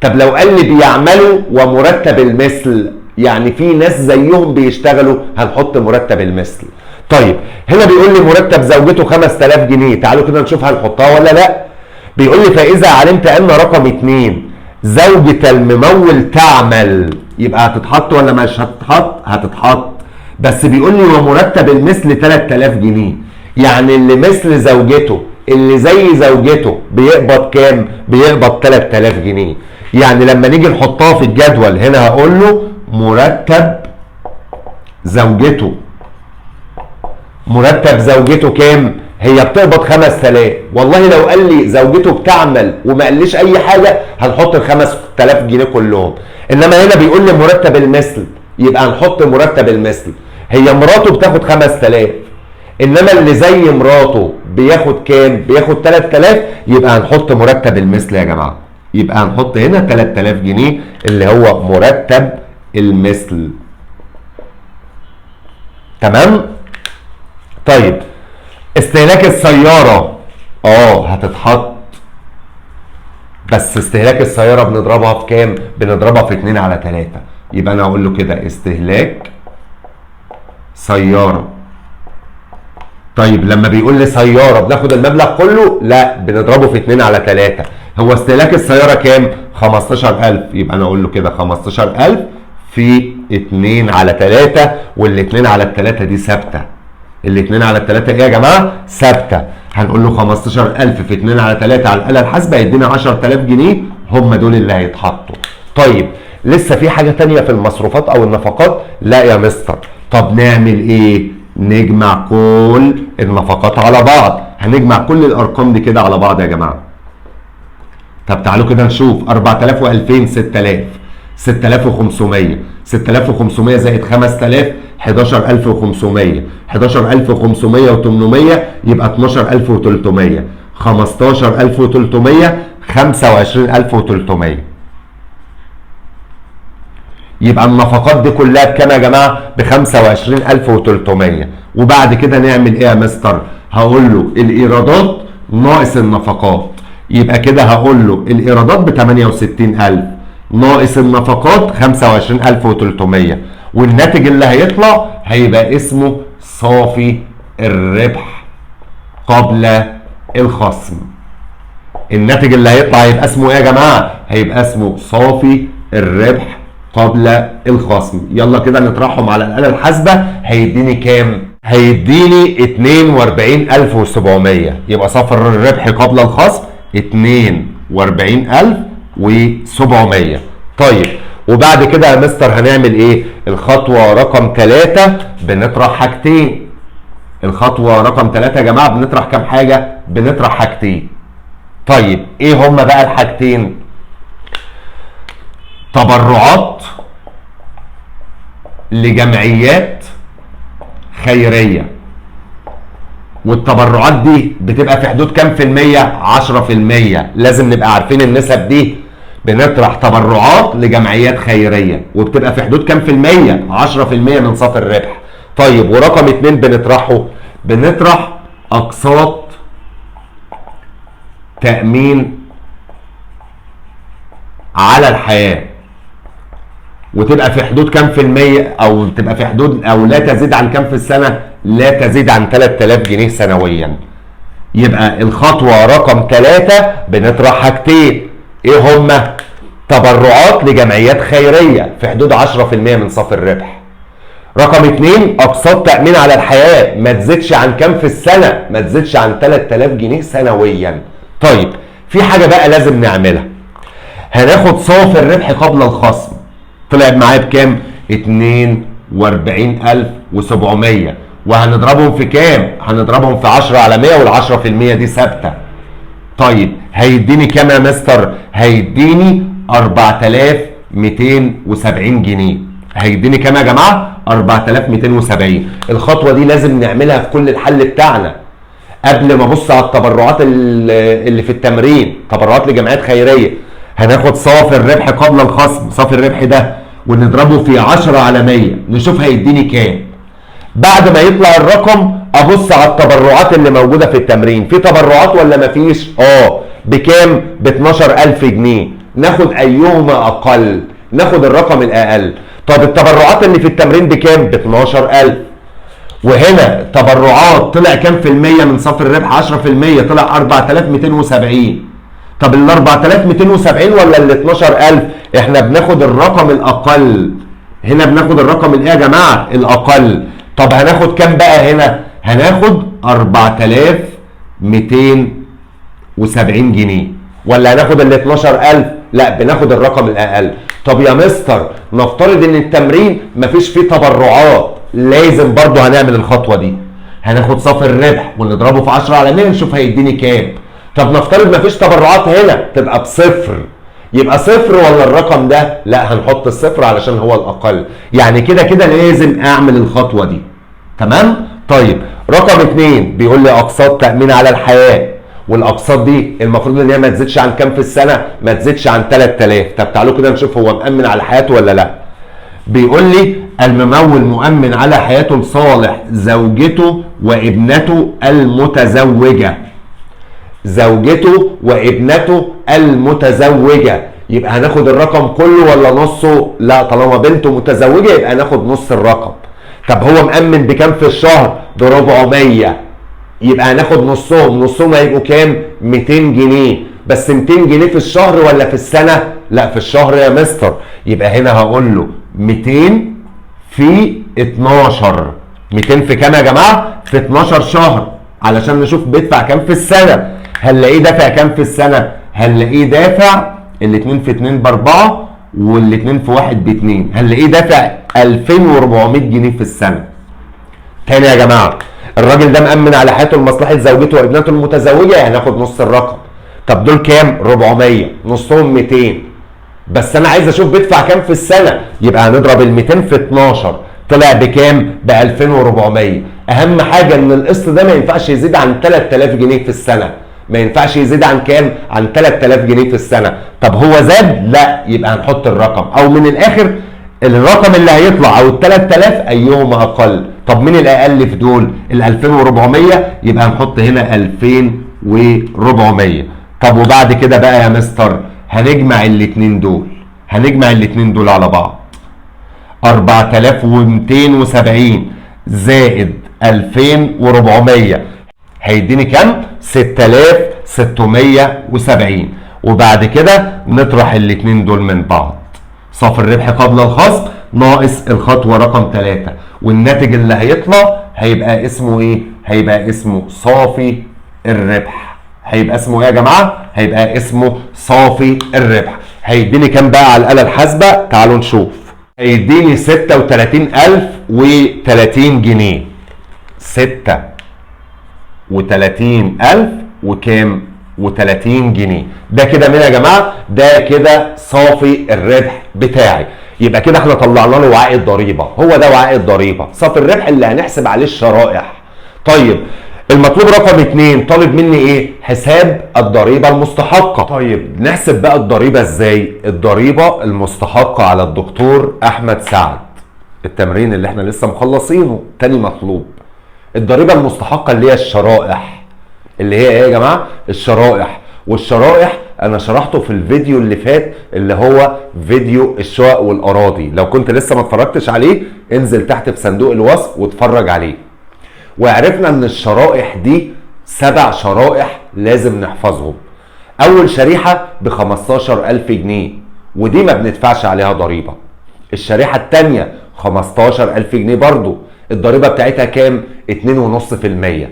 طب لو قال لي بيعملوا ومرتب المثل، يعني في ناس زيهم بيشتغلوا، هنحط مرتب المثل. طيب هنا بيقول لي مرتب زوجته 5000 جنيه، تعالوا كده نشوف هنحطها ولا لا. بيقول لي فاذا علمت ان رقم 2 زوجة الممول تعمل، يبقى هتتحط ولا مش هتتحط؟ هتتحط. بس بيقول لي ومرتب المثل 3000 جنيه، يعني اللي مثل زوجته اللي زي زوجته بيقبض كام؟ بيقبض 3000 جنيه. يعني لما نيجي نحطها في الجدول هنا هقول له مرتب زوجته. مرتب زوجته كام؟ هي بتقبض 5000. والله لو قال لي زوجته بتعمل وما قاليش اي حاجه هنحط ال 5000 جنيه كلهم. انما هنا بيقول لي مرتب المثل، يبقى هنحط مرتب المثل. هي مراته بتاخد 5000، انما اللي زي مراته بياخد كام؟ بياخد 3000، يبقى هنحط مرتب المثل يا جماعه. يبقى هنحط هنا 3000 جنيه اللي هو مرتب المثل. تمام؟ طيب استهلاك السيارة هتتحط، بس استهلاك السيارة بنضربها في كام؟ بنضربها في 2/3. يبقى انا هقول له كده استهلاك سيارة. طيب لما بيقول لي سيارة بناخد المبلغ كله؟ لا، بنضربه في 2/3. هو استهلاك السيارة كام؟ 15000. يبقى انا اقول له كده 15000 في 2/3، وال 2/3 دي ثابتة. ال 2/3 ايه يا جماعة؟ ثابتة. هنقول له 15000 في 2/3 على الآلة الحاسبة هيدينا 10000 جنيه، هم دول اللي هيتحطوا. طيب لسه في حاجة تانية في المصروفات أو النفقات؟ لا يا مستر. طب نعمل إيه؟ نجمع كل النفقات على بعض. هنجمع كل الأرقام دي كده على بعض يا جماعة. طب تعالوا كده نشوف. 4000 و2000 6000، 6500 6500 زائد 5000 11500 11500 و800 يبقى 12300 15300 25300. يبقى النفقات دي كلها بكام يا جماعه؟ ب 25300. وبعد كده نعمل ايه يا مستر؟ هقول له الايرادات ناقص النفقات. يبقى كده هقول له الايرادات ب 68000 ناقص النفقات 25300، والناتج اللي هيطلع هيبقى اسمه صافي الربح قبل الخصم. الناتج اللي هيطلع هيبقى اسمه ايه يا جماعه؟ هيبقى اسمه صافي الربح قبل الخصم. يلا كده نطرحهم على الآلة الحاسبة. هيديني كام؟ هيديني 42700. يبقى صافي الربح قبل الخصم 42700. طيب وبعد كده يا مستر هنعمل ايه؟ الخطوة رقم 3 بنطرح حاجتين. الخطوة رقم 3 يا جماعة بنطرح كام حاجة؟ بنطرح حاجتين. طيب ايه هما بقى الحاجتين؟ تبرعات لجمعيات خيرية، والتبرعات دي بتبقى في حدود كام في المية؟ 10%. لازم نبقى عارفين النسب دي. بنطرح تبرعات لجمعيات خيرية وبتبقى في حدود كام في المية؟ 10% من صافي الربح. طيب ورقم 2 بنطرحه، بنطرح أقساط تأمين على الحياة، وتبقى في حدود كام في المية؟ او تبقى في حدود او لا تزيد عن كام في السنة؟ لا تزيد عن 3000 جنيه سنويا. يبقى الخطوة رقم 3 بنطرح حاجتين. ايه هما؟ تبرعات لجمعيات خيرية في حدود 10% من صافي الربح. رقم 2 اقساط تأمين على الحياة ما تزيدش عن كام في السنة؟ ما تزيدش عن 3000 جنيه سنويا. طيب في حاجة بقى لازم نعملها. هناخد صافي الربح قبل الخصم، طلع معايا بكام؟ 42700، وهنضربهم في كام؟ هنضربهم في 10 على 100، وال10% دي ثابته. طيب هيديني كام يا مستر؟ هيديني 4270 جنيه. هيديني كام يا جماعه؟ 4270. الخطوه دي لازم نعملها في كل الحل بتاعنا قبل ما ابص على التبرعات اللي في التمرين. تبرعات لجمعيات خيريه هناخد صافي الربح قبل الخصم، صافي الربح ده ونضربه في 10 على 100 نشوف هيديني كام. بعد ما يطلع الرقم ابص على التبرعات اللي موجوده في التمرين. في تبرعات ولا مفيش؟ بكام؟ ب 12000 جنيه. ناخد ايهما اقل؟ ناخد الرقم الاقل. طب التبرعات اللي في التمرين بكام؟ ب 12000. وهنا تبرعات طلع كام في المية من صافي الربح؟ 10%، طلع 4270. طب ال 4270 ولا ال 12000؟ احنا بناخد الرقم الاقل. هنا بناخد الرقم الايه يا جماعه؟ الاقل. طب هناخد كام بقى هنا؟ هناخد 4270 جنيه ولا هناخد ال 12000؟ لا، بناخد الرقم الاقل. طب يا مستر نفترض ان التمرين مفيش فيه تبرعات، لازم برضو هنعمل الخطوه دي. هناخد صافي الربح ونضربه في 10 على 100 نشوف هيديني كام. طب نفترض مفيش تبرعات هنا، تبقى بصفر. يبقى صفر ولا الرقم ده؟ لا، هنحط الصفر علشان هو الاقل. يعني كده كده لازم اعمل الخطوه دي. تمام؟ طيب رقم 2 بيقول لي اقساط تامين على الحياه، والاقساط دي المفروض ان هي ما تزيدش عن كام في السنه؟ ما تزيدش عن 3000. طب تعالوا كده نشوف هو مأمن على حياته ولا لا. بيقول لي الممول مؤمن على حياته لصالح زوجته وابنته المتزوجه. زوجته وابنته المتزوجه، يبقى هناخد الرقم كله ولا نصه؟ لا، طالما بنته متزوجه يبقى هناخد نص الرقم. طب هو مأمن بكام في الشهر؟ ب 400، يبقى هناخد نصهم. نصهم هيبقوا كام؟ 200 جنيه. بس 200 جنيه في الشهر ولا في السنه؟ لا، في الشهر يا مستر. يبقى هنا هقول له 200 في 12. 200 في كام يا جماعه؟ في 12 شهر، علشان نشوف بيدفع كام في السنه. هنلاقيه دافع كام في السنه؟ هنلاقيه دافع الاتنين في 2 ب4 والاتنين في 1 ب2. هنلاقيه دافع 2400 جنيه في السنه. تاني يا جماعه، الراجل ده مأمن على حياته لمصلحه زوجته وابنته المتزوجه، هناخد نص الرقم. طب دول كام؟ 400، نصهم 200. بس انا عايز اشوف بيدفع كام في السنه، يبقى هنضرب ال 200 في 12. طلع بكام؟ ب 2400. اهم حاجه ان القسط ده ما ينفعش يزيد عن 3000 جنيه في السنه. ما ينفعش يزيد عن كام؟ عن 3000 جنيه في السنه. طب هو زاد؟ لا، يبقى هنحط الرقم، او من الاخر الرقم اللي هيطلع او ال 3000 ايهما اقل. طب مين الاقل في دول؟ ال 2400، يبقى هنحط هنا 2400. طب وبعد كده بقى يا مستر هنجمع الاتنين دول. هنجمع الاتنين دول على بعض. 4270 زائد 2400 هيديني كام؟ 6670. وبعد كده نطرح الاتنين دول من بعض. صافي الربح قبل الخصم ناقص الخطوة رقم 3، والناتج اللي هيطلع هيبقى اسمه ايه؟ هيبقى اسمه صافي الربح. هيبقى اسمه ايه يا جماعة؟ هيبقى اسمه صافي الربح. هيديني كام بقى على الآلة الحاسبة؟ تعالوا نشوف. هيديني 36030 جنيه. 36,000 وكام؟ و30 جنيه. ده كده مين يا جماعه؟ ده كده صافي الربح بتاعي. يبقى كده احنا طلعنا له وعائد ضريبه. هو ده وعائد ضريبه، صافي الربح اللي هنحسب عليه الشرائح. طيب المطلوب رقم 2 طالب مني ايه؟ حساب الضريبه المستحقه. طيب نحسب بقى الضريبه ازاي؟ الضريبه المستحقه على الدكتور احمد سعد، التمرين اللي احنا لسه مخلصينه، تاني مطلوب. الضريبه المستحقه اللي هي الشرائح، اللي هي ايه يا جماعه؟ الشرائح. والشرائح انا شرحته في الفيديو اللي فات اللي هو فيديو الشقق والاراضي. لو كنت لسه ما اتفرجتش عليه انزل تحت في صندوق الوصف واتفرج عليه. وعرفنا ان الشرائح دي 7 شرائح لازم نحفظهم. اول شريحه ب 15000 جنيه ودي ما بندفعش عليها ضريبه. الشريحه الثانيه 15000 جنيه برضو، الضريبه بتاعتها كام؟ 2.5%.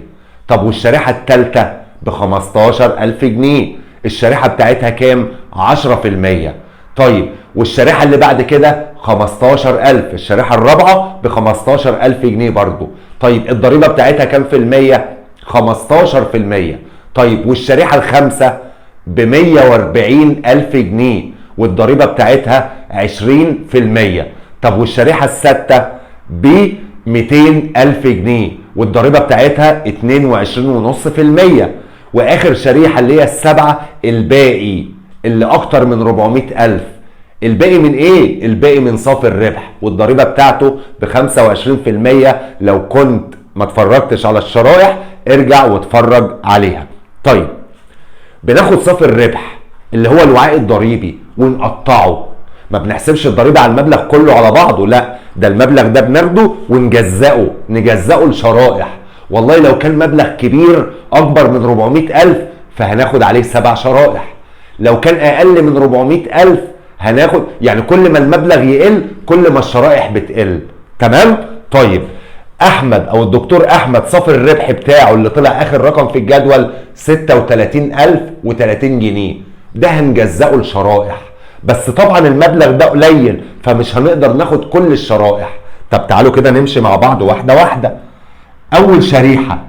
طب والشريحه الثالثه ب 15000 جنيه، الشريحه بتاعتها كام؟ 10%. طيب والشريحه اللي بعد كده 15000، الشريحه الرابعه ب 15000 جنيه برضو. طيب الضريبه بتاعتها كام في المية؟ 15%. طيب والشريحه الخامسه ب 140000 جنيه والضريبه بتاعتها 20%. طب والشريحه السادسه ب 200000 جنيه والضريبه بتاعتها 22.5%. واخر شريحه اللي هي السبعه الباقي اللي اكتر من 400000. الباقي من ايه؟ الباقي من صافي الربح والضريبه بتاعته ب 25%. لو كنت ما اتفرجتش على الشرائح ارجع واتفرج عليها. طيب بناخد صافي الربح اللي هو الوعاء الضريبي ونقطعه. ما بنحسبش الضريبه على المبلغ كله على بعضه، لا، ده المبلغ ده بناخده نجزأه لشرائح. والله لو كان مبلغ كبير اكبر من 400000 فهناخد عليه 7 شرائح. لو كان اقل من 400,000 هناخد، يعني كل ما المبلغ يقل كل ما الشرائح بتقل. تمام؟ طيب احمد او الدكتور احمد صافي الربح بتاعه اللي طلع اخر رقم في الجدول 36,030 جنيه، ده هنجزأه لشرائح، بس طبعا المبلغ ده قليل فمش هنقدر ناخد كل الشرائح. طب تعالوا كده نمشي مع بعض واحده واحده. اول شريحه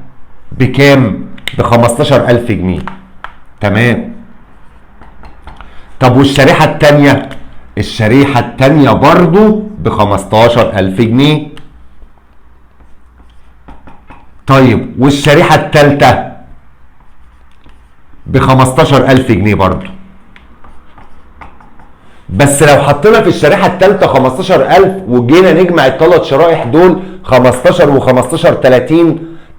بكام؟ ب 15,000 جنيه. تمام. طب والشريحه الثانيه؟ الشريحه الثانيه برضو ب 15,000 جنيه. طيب والشريحه الثالثه ب 15,000 جنيه برضو. بس لو حطينا في الشريحه الثالثه 15,000 وجينا نجمع الثلاث شرائح دول 15 و15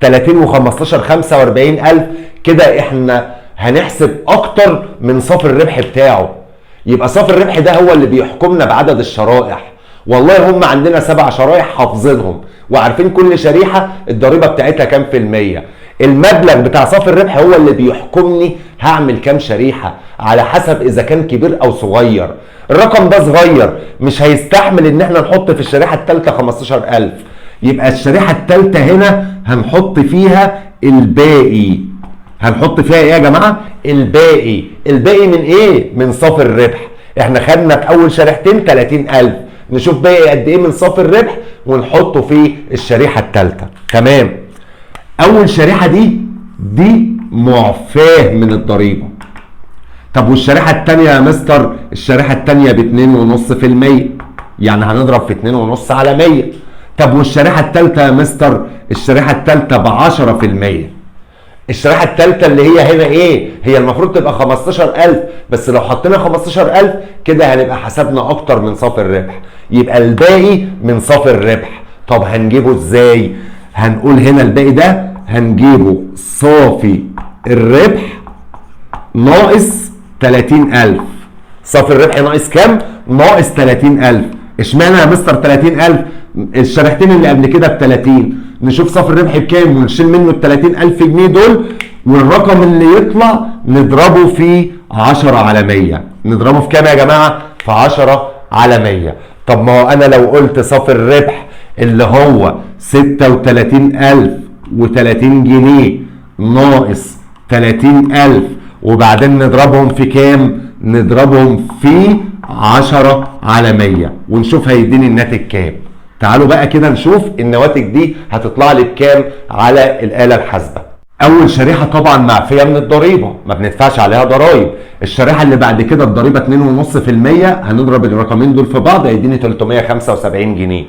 30 و15 45,000، كده احنا هنحسب اكتر من صافي الربح بتاعه. يبقى صافي الربح ده هو اللي بيحكمنا بعدد الشرائح. والله هم عندنا 7 شرائح حافظينهم وعارفين كل شريحه الضريبه بتاعتها كام في المية. المبلغ بتاع صافي الربح هو اللي بيحكمني هعمل كام شريحه على حسب اذا كان كبير او صغير. الرقم ده صغير مش هيستحمل ان احنا نحط في الشريحه الثالثه 15,000، يبقى الشريحه الثالثه هنا هنحط فيها الباقي. هنحط فيها ايه يا جماعه؟ الباقي. الباقي من ايه؟ من صافي الربح. احنا خدنا في اول شريحتين 30,000، نشوف باقي قد ايه من صافي الربح ونحطه في الشريحه الثالثه. تمام. اول شريحه دي معفاه من الضريبه. طب والشريحه الثانيه يا مستر؟ الشريحه الثانيه ب 2.5%، يعني هنضرب في 2.5 على 100. طب والشريحه الثالثه يا مستر؟ الشريحه الثالثه ب 10%. الشريحه الثالثه اللي هي هنا ايه؟ هي المفروض تبقى 15,000، بس لو حطينا 15,000 كده هنبقى حسبنا اكتر من صافي الربح، يبقى الباقي من صافي الربح. طب هنجيبه ازاي؟ هنقول هنا الباقي ده هنجيبه صافي الربح ناقص 30,000. صافي الربح ناقص كام؟ ناقص 30,000. اشمعنى يا مستر 30,000؟ الشريحتين اللي قبل كده ب 30، نشوف صافي الربح بكام ونشيل منه ال 30,000 جنيه دول، والرقم اللي يطلع نضربه في 10 على 100. نضربه في كام يا جماعه؟ في 10 على 100. طب ما هو انا لو قلت صافي الربح اللي هو 36,030 جنيه ناقص 30,000 وبعدين نضربهم في كام؟ نضربهم في 10 على 100 ونشوف هيديني الناتج كام. تعالوا بقى كده نشوف النواتج دي هتطلع لي بكام على الآلة الحاسبة. أول شريحة طبعا معفية من الضريبة، ما بندفعش عليها ضرايب. الشريحة اللي بعد كده الضريبة 2.5%، هنضرب الرقمين دول في بعض هيديني 375 جنيه.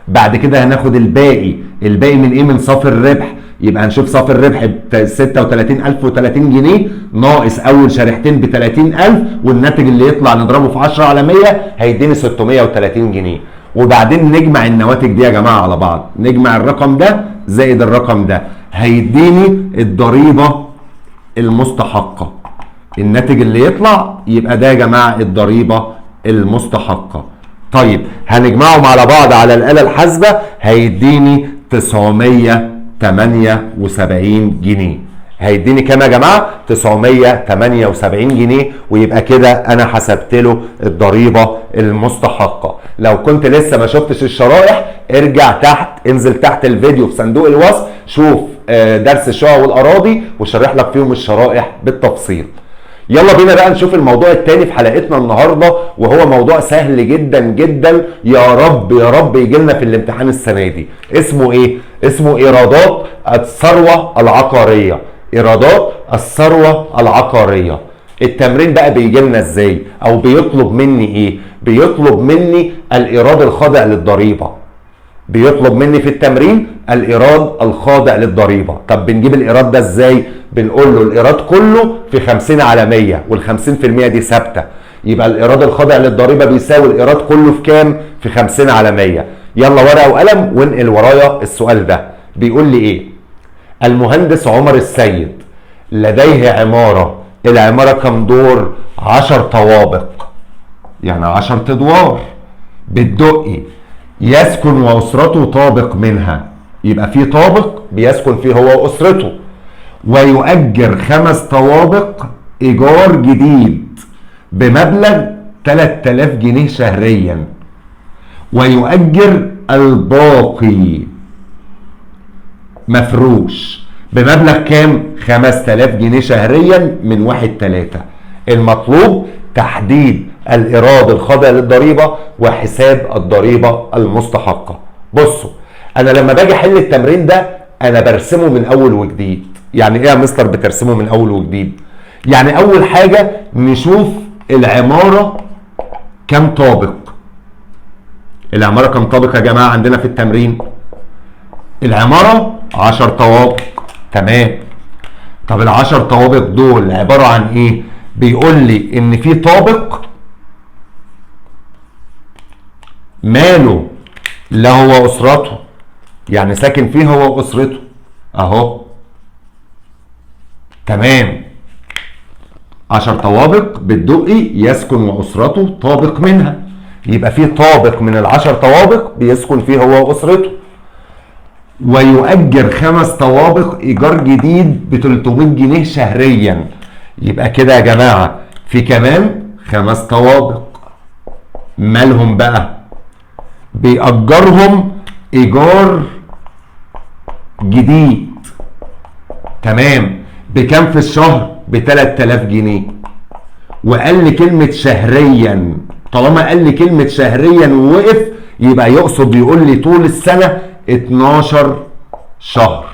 بعد كده هناخد الباقي. الباقي من ايه؟ من صافي الربح. يبقى هنشوف صافي الربح ب 36,030 جنيه ناقص اول شريحتين ب 30,000، والناتج اللي يطلع نضربه في 10 على 100 هيديني 630 جنيه. وبعدين نجمع النواتج دي يا جماعه على بعض، نجمع الرقم ده زائد الرقم ده هيديني الضريبه المستحقه. الناتج اللي يطلع يبقى ده يا جماعه الضريبه المستحقه. طيب هنجمعهم على بعض على الآلة الحاسبة هيديني 978 جنيه. هيديني كام يا جماعة؟ 978 جنيه، ويبقى كده أنا حسبت له الضريبة المستحقة. لو كنت لسه ما شفتش الشرائح ارجع تحت، انزل تحت الفيديو في صندوق الوصف شوف درس الشقق والأراضي وشرح لك فيهم الشرائح بالتفصيل. يلا بينا بقى نشوف الموضوع التاني في حلقتنا النهارده، وهو موضوع سهل جدا جدا. يا رب يا رب يجي لنا في الامتحان السنه دي. اسمه ايه؟ اسمه ايرادات الثروه العقاريه. ايرادات الثروه العقاريه. التمرين بقى بيجي لنا ازاي؟ او بيطلب مني ايه؟ بيطلب مني الايراد الخاضع للضريبه. بيطلب مني في التمرين الايراد الخاضع للضريبه. طب بنجيب الايراد ده ازاي؟ بنقول له الايراد كله في 50 على 100، وال50% دي ثابته. يبقى الايراد الخاضع للضريبه بيساوي الايراد كله في كام؟ في 50 على 100. يلا ورقه وقلم وانقل ورايا السؤال ده. بيقول لي ايه؟ المهندس عمر السيد لديه عماره، العماره كم دور؟ 10 طوابق، يعني 10 ادوار. بالدقي يسكن واسرته طابق منها، يبقى في طابق بيسكن فيه هو واسرته. ويؤجر 5 طوابق ايجار جديد بمبلغ 3000 جنيه شهريا، ويؤجر الباقي مفروش بمبلغ كام؟ 5000 جنيه شهريا من 1/3. المطلوب تحديد الإيراد الخاضع للضريبة وحساب الضريبة المستحقة. بصوا، أنا لما باجي أحل التمرين ده أنا برسمه من أول وجديد. يعني إيه يا مستر بترسمه من أول وجديد؟ يعني أول حاجة نشوف العمارة كم طابق. العمارة كم طابق يا جماعة عندنا في التمرين؟ العمارة 10 طوابق. تمام. طب ال10 طوابق دول عبارة عن ايه؟ بيقول لي ان في طابق ماله لا هو اسرته، يعني ساكن فيه هو واسرته اهو. تمام. 10 طوابق بالدقي يسكن واسرته طابق منها، يبقى في طابق من ال10 طوابق بيسكن فيه هو واسرته. ويؤجر 5 طوابق ايجار جديد ب 300 جنيه شهريا. يبقى كده يا جماعه في كمان 5 طوابق مالهم بقى؟ بيأجرهم ايجار جديد. تمام. بكام في الشهر؟ ب 3000 جنيه. وقال لي كلمه شهريا. طالما قال لي كلمه شهريا ووقف يبقى يقصد يقول لي طول السنه 12 شهر.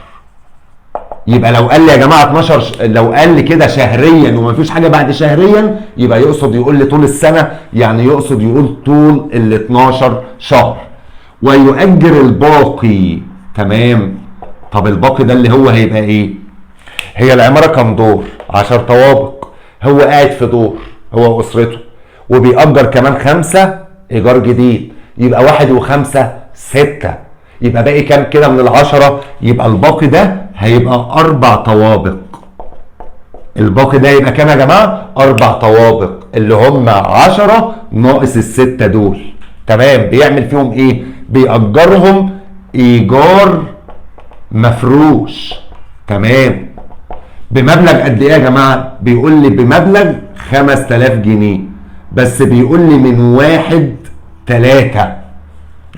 يبقى لو قال لي يا جماعه 12 لو قال لي كده شهريا ومفيش حاجه بعد شهريا يبقى يقصد يقول لي طول السنه، يعني يقصد يقول طول ال 12 شهر. ويؤجر الباقي. تمام. طب الباقي ده اللي هو هيبقى ايه؟ هي العماره كام دور؟ 10 طوابق. هو قاعد في دور هو واسرته، وبيأجر كمان 5 ايجار جديد، يبقى 1 و5 6. يبقى باقي كام كده من ال10؟ يبقى الباقي ده هيبقى 4 طوابق. الباقي ده يبقى كام يا جماعه؟ 4 طوابق اللي هم 10 ناقص ال6 دول. تمام. بيعمل فيهم ايه؟ بيأجرهم ايجار مفروش. تمام. بمبلغ قد ايه يا جماعه؟ بيقول لي بمبلغ 5000 جنيه، بس بيقول لي من 1/3.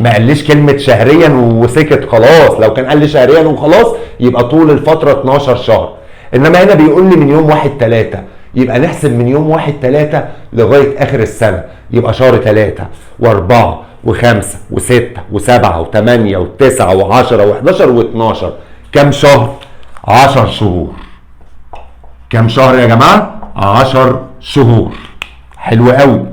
ما قاليش كلمة شهريا وسكت خلاص. لو كان قال لي شهريا وخلاص يبقى طول الفترة 12 شهر. انما هنا بيقول لي من يوم 1/3، يبقى نحسب من يوم 1/3 لغاية اخر السنة. يبقى شهر 3 و4 و5 و6 و7 و8 و9 و10 و11 و12. كم شهر؟ 10 شهور. كم شهر يا جماعة؟ 10 شهور. حلو قوي.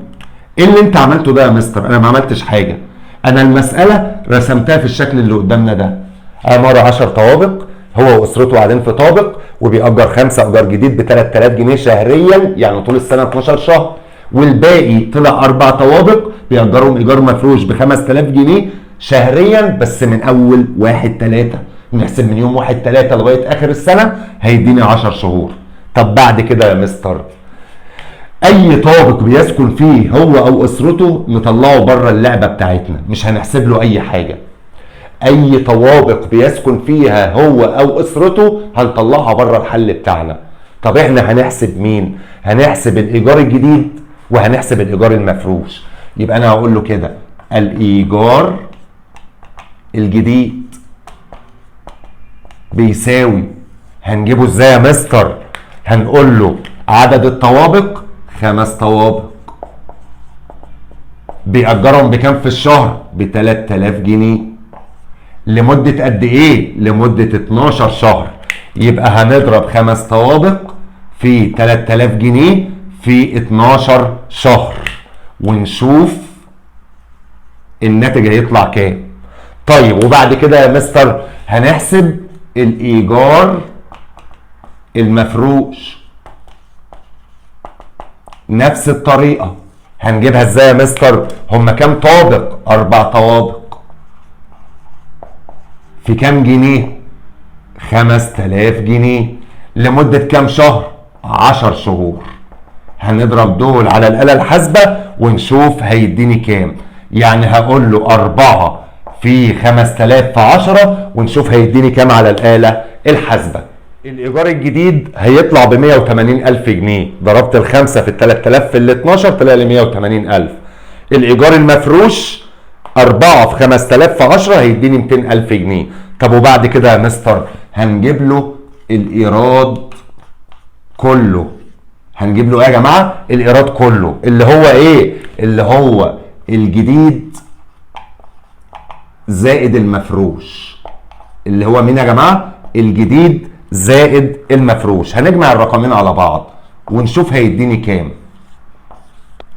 ايه اللي انت عملته ده يا مستر؟ انا ما عملتش حاجة. انا المسألة رسمتها في الشكل اللي قدامنا ده. عمارة 10 طوابق، هو واسرته قاعدين في طابق، وبيأجر 5 ايجار جديد ب 3000 جنيه شهريا، يعني طول السنة 12 شهر. والباقي طلع 4 طوابق بيأجرهم ايجار مفروش ب 5000 جنيه شهريا، بس من اول 1/3. نحسب من يوم 1/3 لغاية اخر السنة هيديني 10 شهور. طب بعد كده يا مستر، اي طابق بيسكن فيه هو او اسرته نطلعه بره اللعبه بتاعتنا، مش هنحسب له اي حاجه. اي طوابق بيسكن فيها هو او اسرته هنطلعها بره الحل بتاعنا. طب احنا هنحسب مين؟ هنحسب الايجار الجديد وهنحسب الايجار المفروش. يبقى انا هقول له كده الايجار الجديد بيساوي، هنجيبه ازاي يا مستر؟ هنقول له عدد الطوابق 5 طوابق، بيأجرهم بكام في الشهر؟ ب 3000 جنيه. لمدة قد ايه؟ لمدة 12 شهر. يبقى هنضرب 5 طوابق في 3000 جنيه في 12 شهر ونشوف الناتج هيطلع كام. طيب وبعد كده يا مستر هنحسب الإيجار المفروش. نفس الطريقة. هنجيبها ازاي يا مستر؟ هما كام طابق؟ 4 طوابق. في كام جنيه؟ 5000 جنيه. لمدة كام شهر؟ 10 شهور. هنضرب دول على الآلة الحاسبة ونشوف هيديني كام. يعني هقول له 4 في 5000 في 10 ونشوف هيديني كام على الآلة الحاسبة. الايجار الجديد هيطلع ب 180,000 جنيه، ضربت الخمسه في ال 3000 في ال 12 طلع لي 180,000. الايجار المفروش 4 في 5000 في 10 هيديني 200,000 جنيه. طب وبعد كده يا مستر هنجيب له الايراد كله. هنجيب له ايه يا جماعه؟ الايراد كله اللي هو ايه؟ اللي هو الجديد زائد المفروش. اللي هو مين يا جماعه؟ الجديد زائد المفروش. هنجمع الرقمين على بعض ونشوف هيديني كام.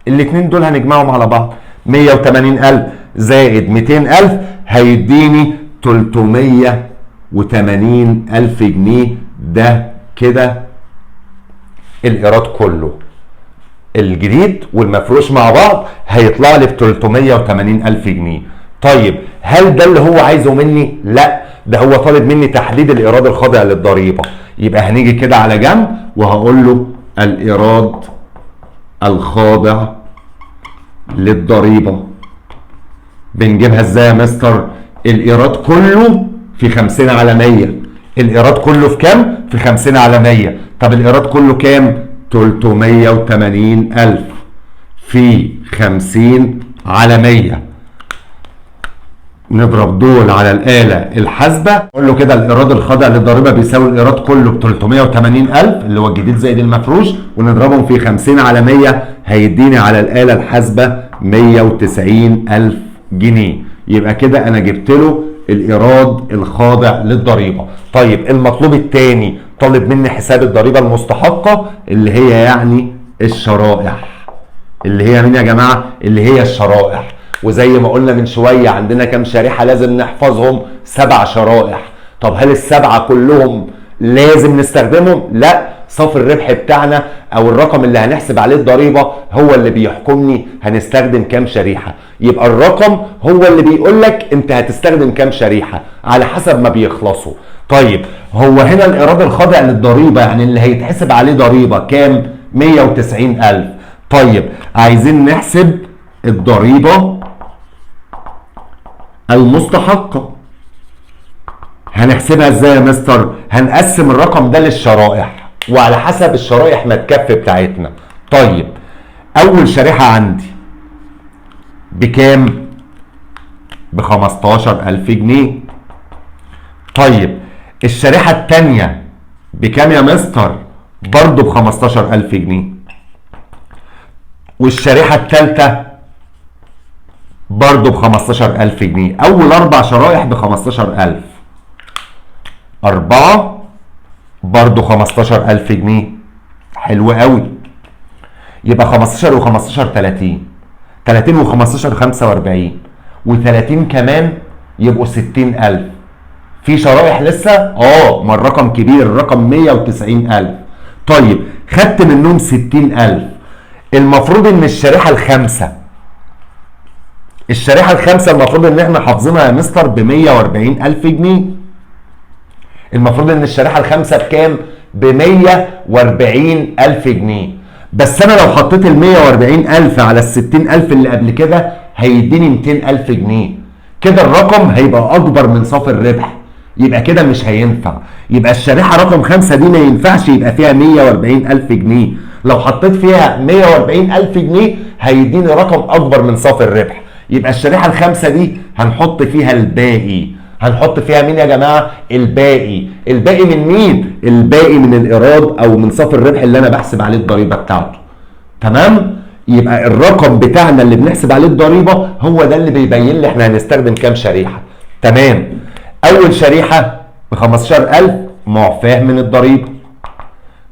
الاتنين دول هنجمعهم على بعض، 180,000 زائد 200,000 هيديني 380,000 جنيه. ده كده الايراد كله، الجديد والمفروش مع بعض هيطلع لي ب 380,000 جنيه. طيب هل ده اللي هو عايزه مني؟ لا، ده هو طالب مني تحديد الايراد الخاضع للضريبه. يبقى هنيجي كده على جنب وهقول له الايراد الخاضع للضريبه. بنجيبها ازاي يا مستر؟ الايراد كله في 50 على 100. الايراد كله في كام؟ في 50 على 100. طب الايراد كله كام؟ 380,000 في 50 على 100. نضرب دول على الآلة الحاسبة، نقول له كده الإيراد الخاضع للضريبة بيساوي الإيراد كله ب 380,000 اللي هو الجديد زائد المفروش، ونضربهم في 50 على 100 هيديني على الآلة الحاسبة 190,000 جنيه. يبقى كده أنا جبت له الإيراد الخاضع للضريبة. طيب المطلوب الثاني طالب مني حساب الضريبة المستحقة اللي هي يعني الشرائح. اللي هي مين يا جماعة؟ اللي هي الشرائح. وزي ما قلنا من شوية عندنا كام شريحة لازم نحفظهم؟ 7 شرائح. طب هل ال7 كلهم لازم نستخدمهم؟ لا، صافي الربح بتاعنا او الرقم اللي هنحسب عليه الضريبة هو اللي بيحكمني هنستخدم كام شريحة. يبقى الرقم هو اللي بيقول لك انت هتستخدم كام شريحة على حسب ما بيخلصوا. طيب هو هنا الايراد الخاضع للضريبة يعني اللي هيتحسب عليه ضريبة كام؟ 190,000. طيب عايزين نحسب الضريبة المستحقة. هنحسبها ازاي يا مستر؟ هنقسم الرقم ده للشرائح وعلى حسب الشرائح ما تكفي بتاعتنا. طيب اول شريحة عندي بكام؟ ب15,000 جنيه. طيب الشريحة التانية بكام يا مستر؟ برضو ب15,000 جنيه. والشريحة التالتة برضو ب15,000 جنيه. اول 4 شرائح ب15,000. 4 برضو 15,000 جنيه. حلو قوي. يبقى 15 و15 30. 30 و15 45. و30 كمان يبقوا 60,000. في شرائح لسه؟ ما الرقم كبير، الرقم 190,000. طيب خدت منهم 60,000. المفروض ان الشريحة الخامسة المفروض ان احنا حافظينها يا مستر ب 140,000 جنيه. المفروض ان الشريحة الخامسة بكام؟ ب 140,000 جنيه. بس انا لو حطيت ال 140,000 على ال 60,000 اللي قبل كده هيديني 200,000 جنيه. كده الرقم هيبقى اكبر من صافي الربح. يبقى كده مش هينفع. يبقى الشريحة رقم 5 دي ما ينفعش يبقى فيها 140,000 جنيه. لو حطيت فيها 140,000 جنيه هيديني رقم اكبر من صافي الربح. يبقى الشريحة الخامسة دي هنحط فيها الباقي. هنحط فيها مين يا جماعة؟ الباقي. الباقي من مين؟ الباقي من الإيراد أو من صافي الربح اللي أنا بحسب عليه الضريبة بتاعته. تمام؟ يبقى الرقم بتاعنا اللي بنحسب عليه الضريبة هو ده اللي بيبين لي احنا هنستخدم كام شريحة. تمام؟ أول شريحة ب 15,000 معفاة من الضريبة.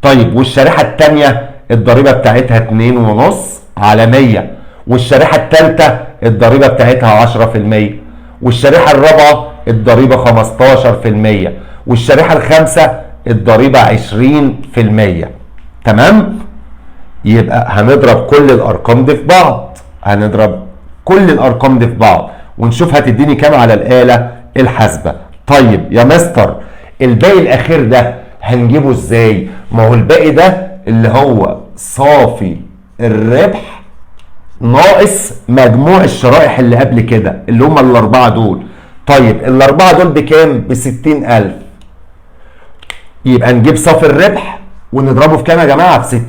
طيب والشريحة الثانية الضريبة بتاعتها 2.5 على 100. والشريحة الثالثة الضريبة بتاعتها 10%. والشريحة الرابعة الضريبة 15%. والشريحة الخامسة الضريبة 20%. تمام؟ يبقى هنضرب كل الأرقام دي في بعض. ونشوف هتديني كام على الآلة الحاسبة. طيب يا مستر الباقي الأخير ده هنجيبه ازاي؟ ما هو الباقي ده اللي هو صافي الربح ناقص مجموع الشرائح اللي قبل كده اللي هم ال4 دول. طيب ال4 دول بكام؟ ب60,000. يبقى نجيب صافي الربح ونضربه في كام يا جماعه؟ في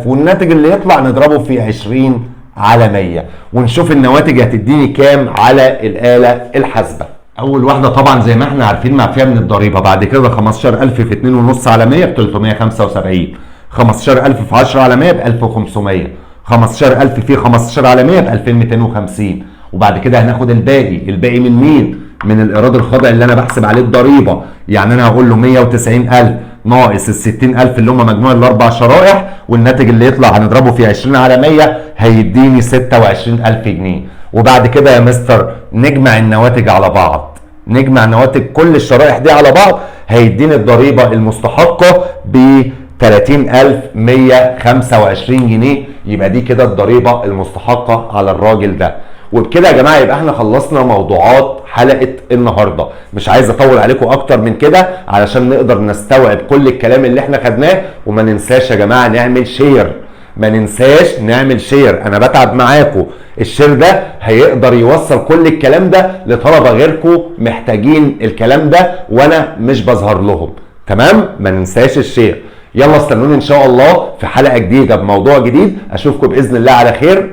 60000، والناتج اللي يطلع نضربه في 20 على 100 ونشوف النواتج هتديني كام على الآلة الحاسبة. أول واحدة طبعا زي ما احنا عارفين معفية من الضريبة. بعد كده 15000 في 2.5 على 100 ب 375، 15000 في 10 على 100 ب 1500، 15000 في 15 على 100 ب 2250. وبعد كده هناخد الباقي من مين؟ من الإيراد الخاضع اللي أنا بحسب عليه الضريبة. يعني أنا هقول له 190000 ناقص ال 60000 اللي هم مجموع الاربع شرائح، والناتج اللي يطلع هنضربه في 20 على 100 هيديني 26000 جنيه. وبعد كده يا مستر نجمع النواتج على بعض، نجمع نواتج كل الشرائح دي على بعض هيديني الضريبه المستحقه ب 30125 جنيه. يبقى دي كده الضريبه المستحقه على الراجل ده. وبكده يا جماعه يبقى احنا خلصنا موضوعات حلقه النهارده. مش عايز اطول عليكم اكتر من كده علشان نقدر نستوعب كل الكلام اللي احنا خدناه. وما ننساش يا جماعه نعمل شير، ما ننساش نعمل شير. انا بتعب معاكم، الشير ده هيقدر يوصل كل الكلام ده لطلبه غيركم محتاجين الكلام ده وانا مش بظهر لهم. تمام؟ ما ننساش الشير. يلا استنوني ان شاء الله في حلقه جديده بموضوع جديد. اشوفكم باذن الله على خير.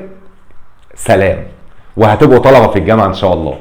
سلام. وهتبقوا طلبه في الجامعه ان شاء الله.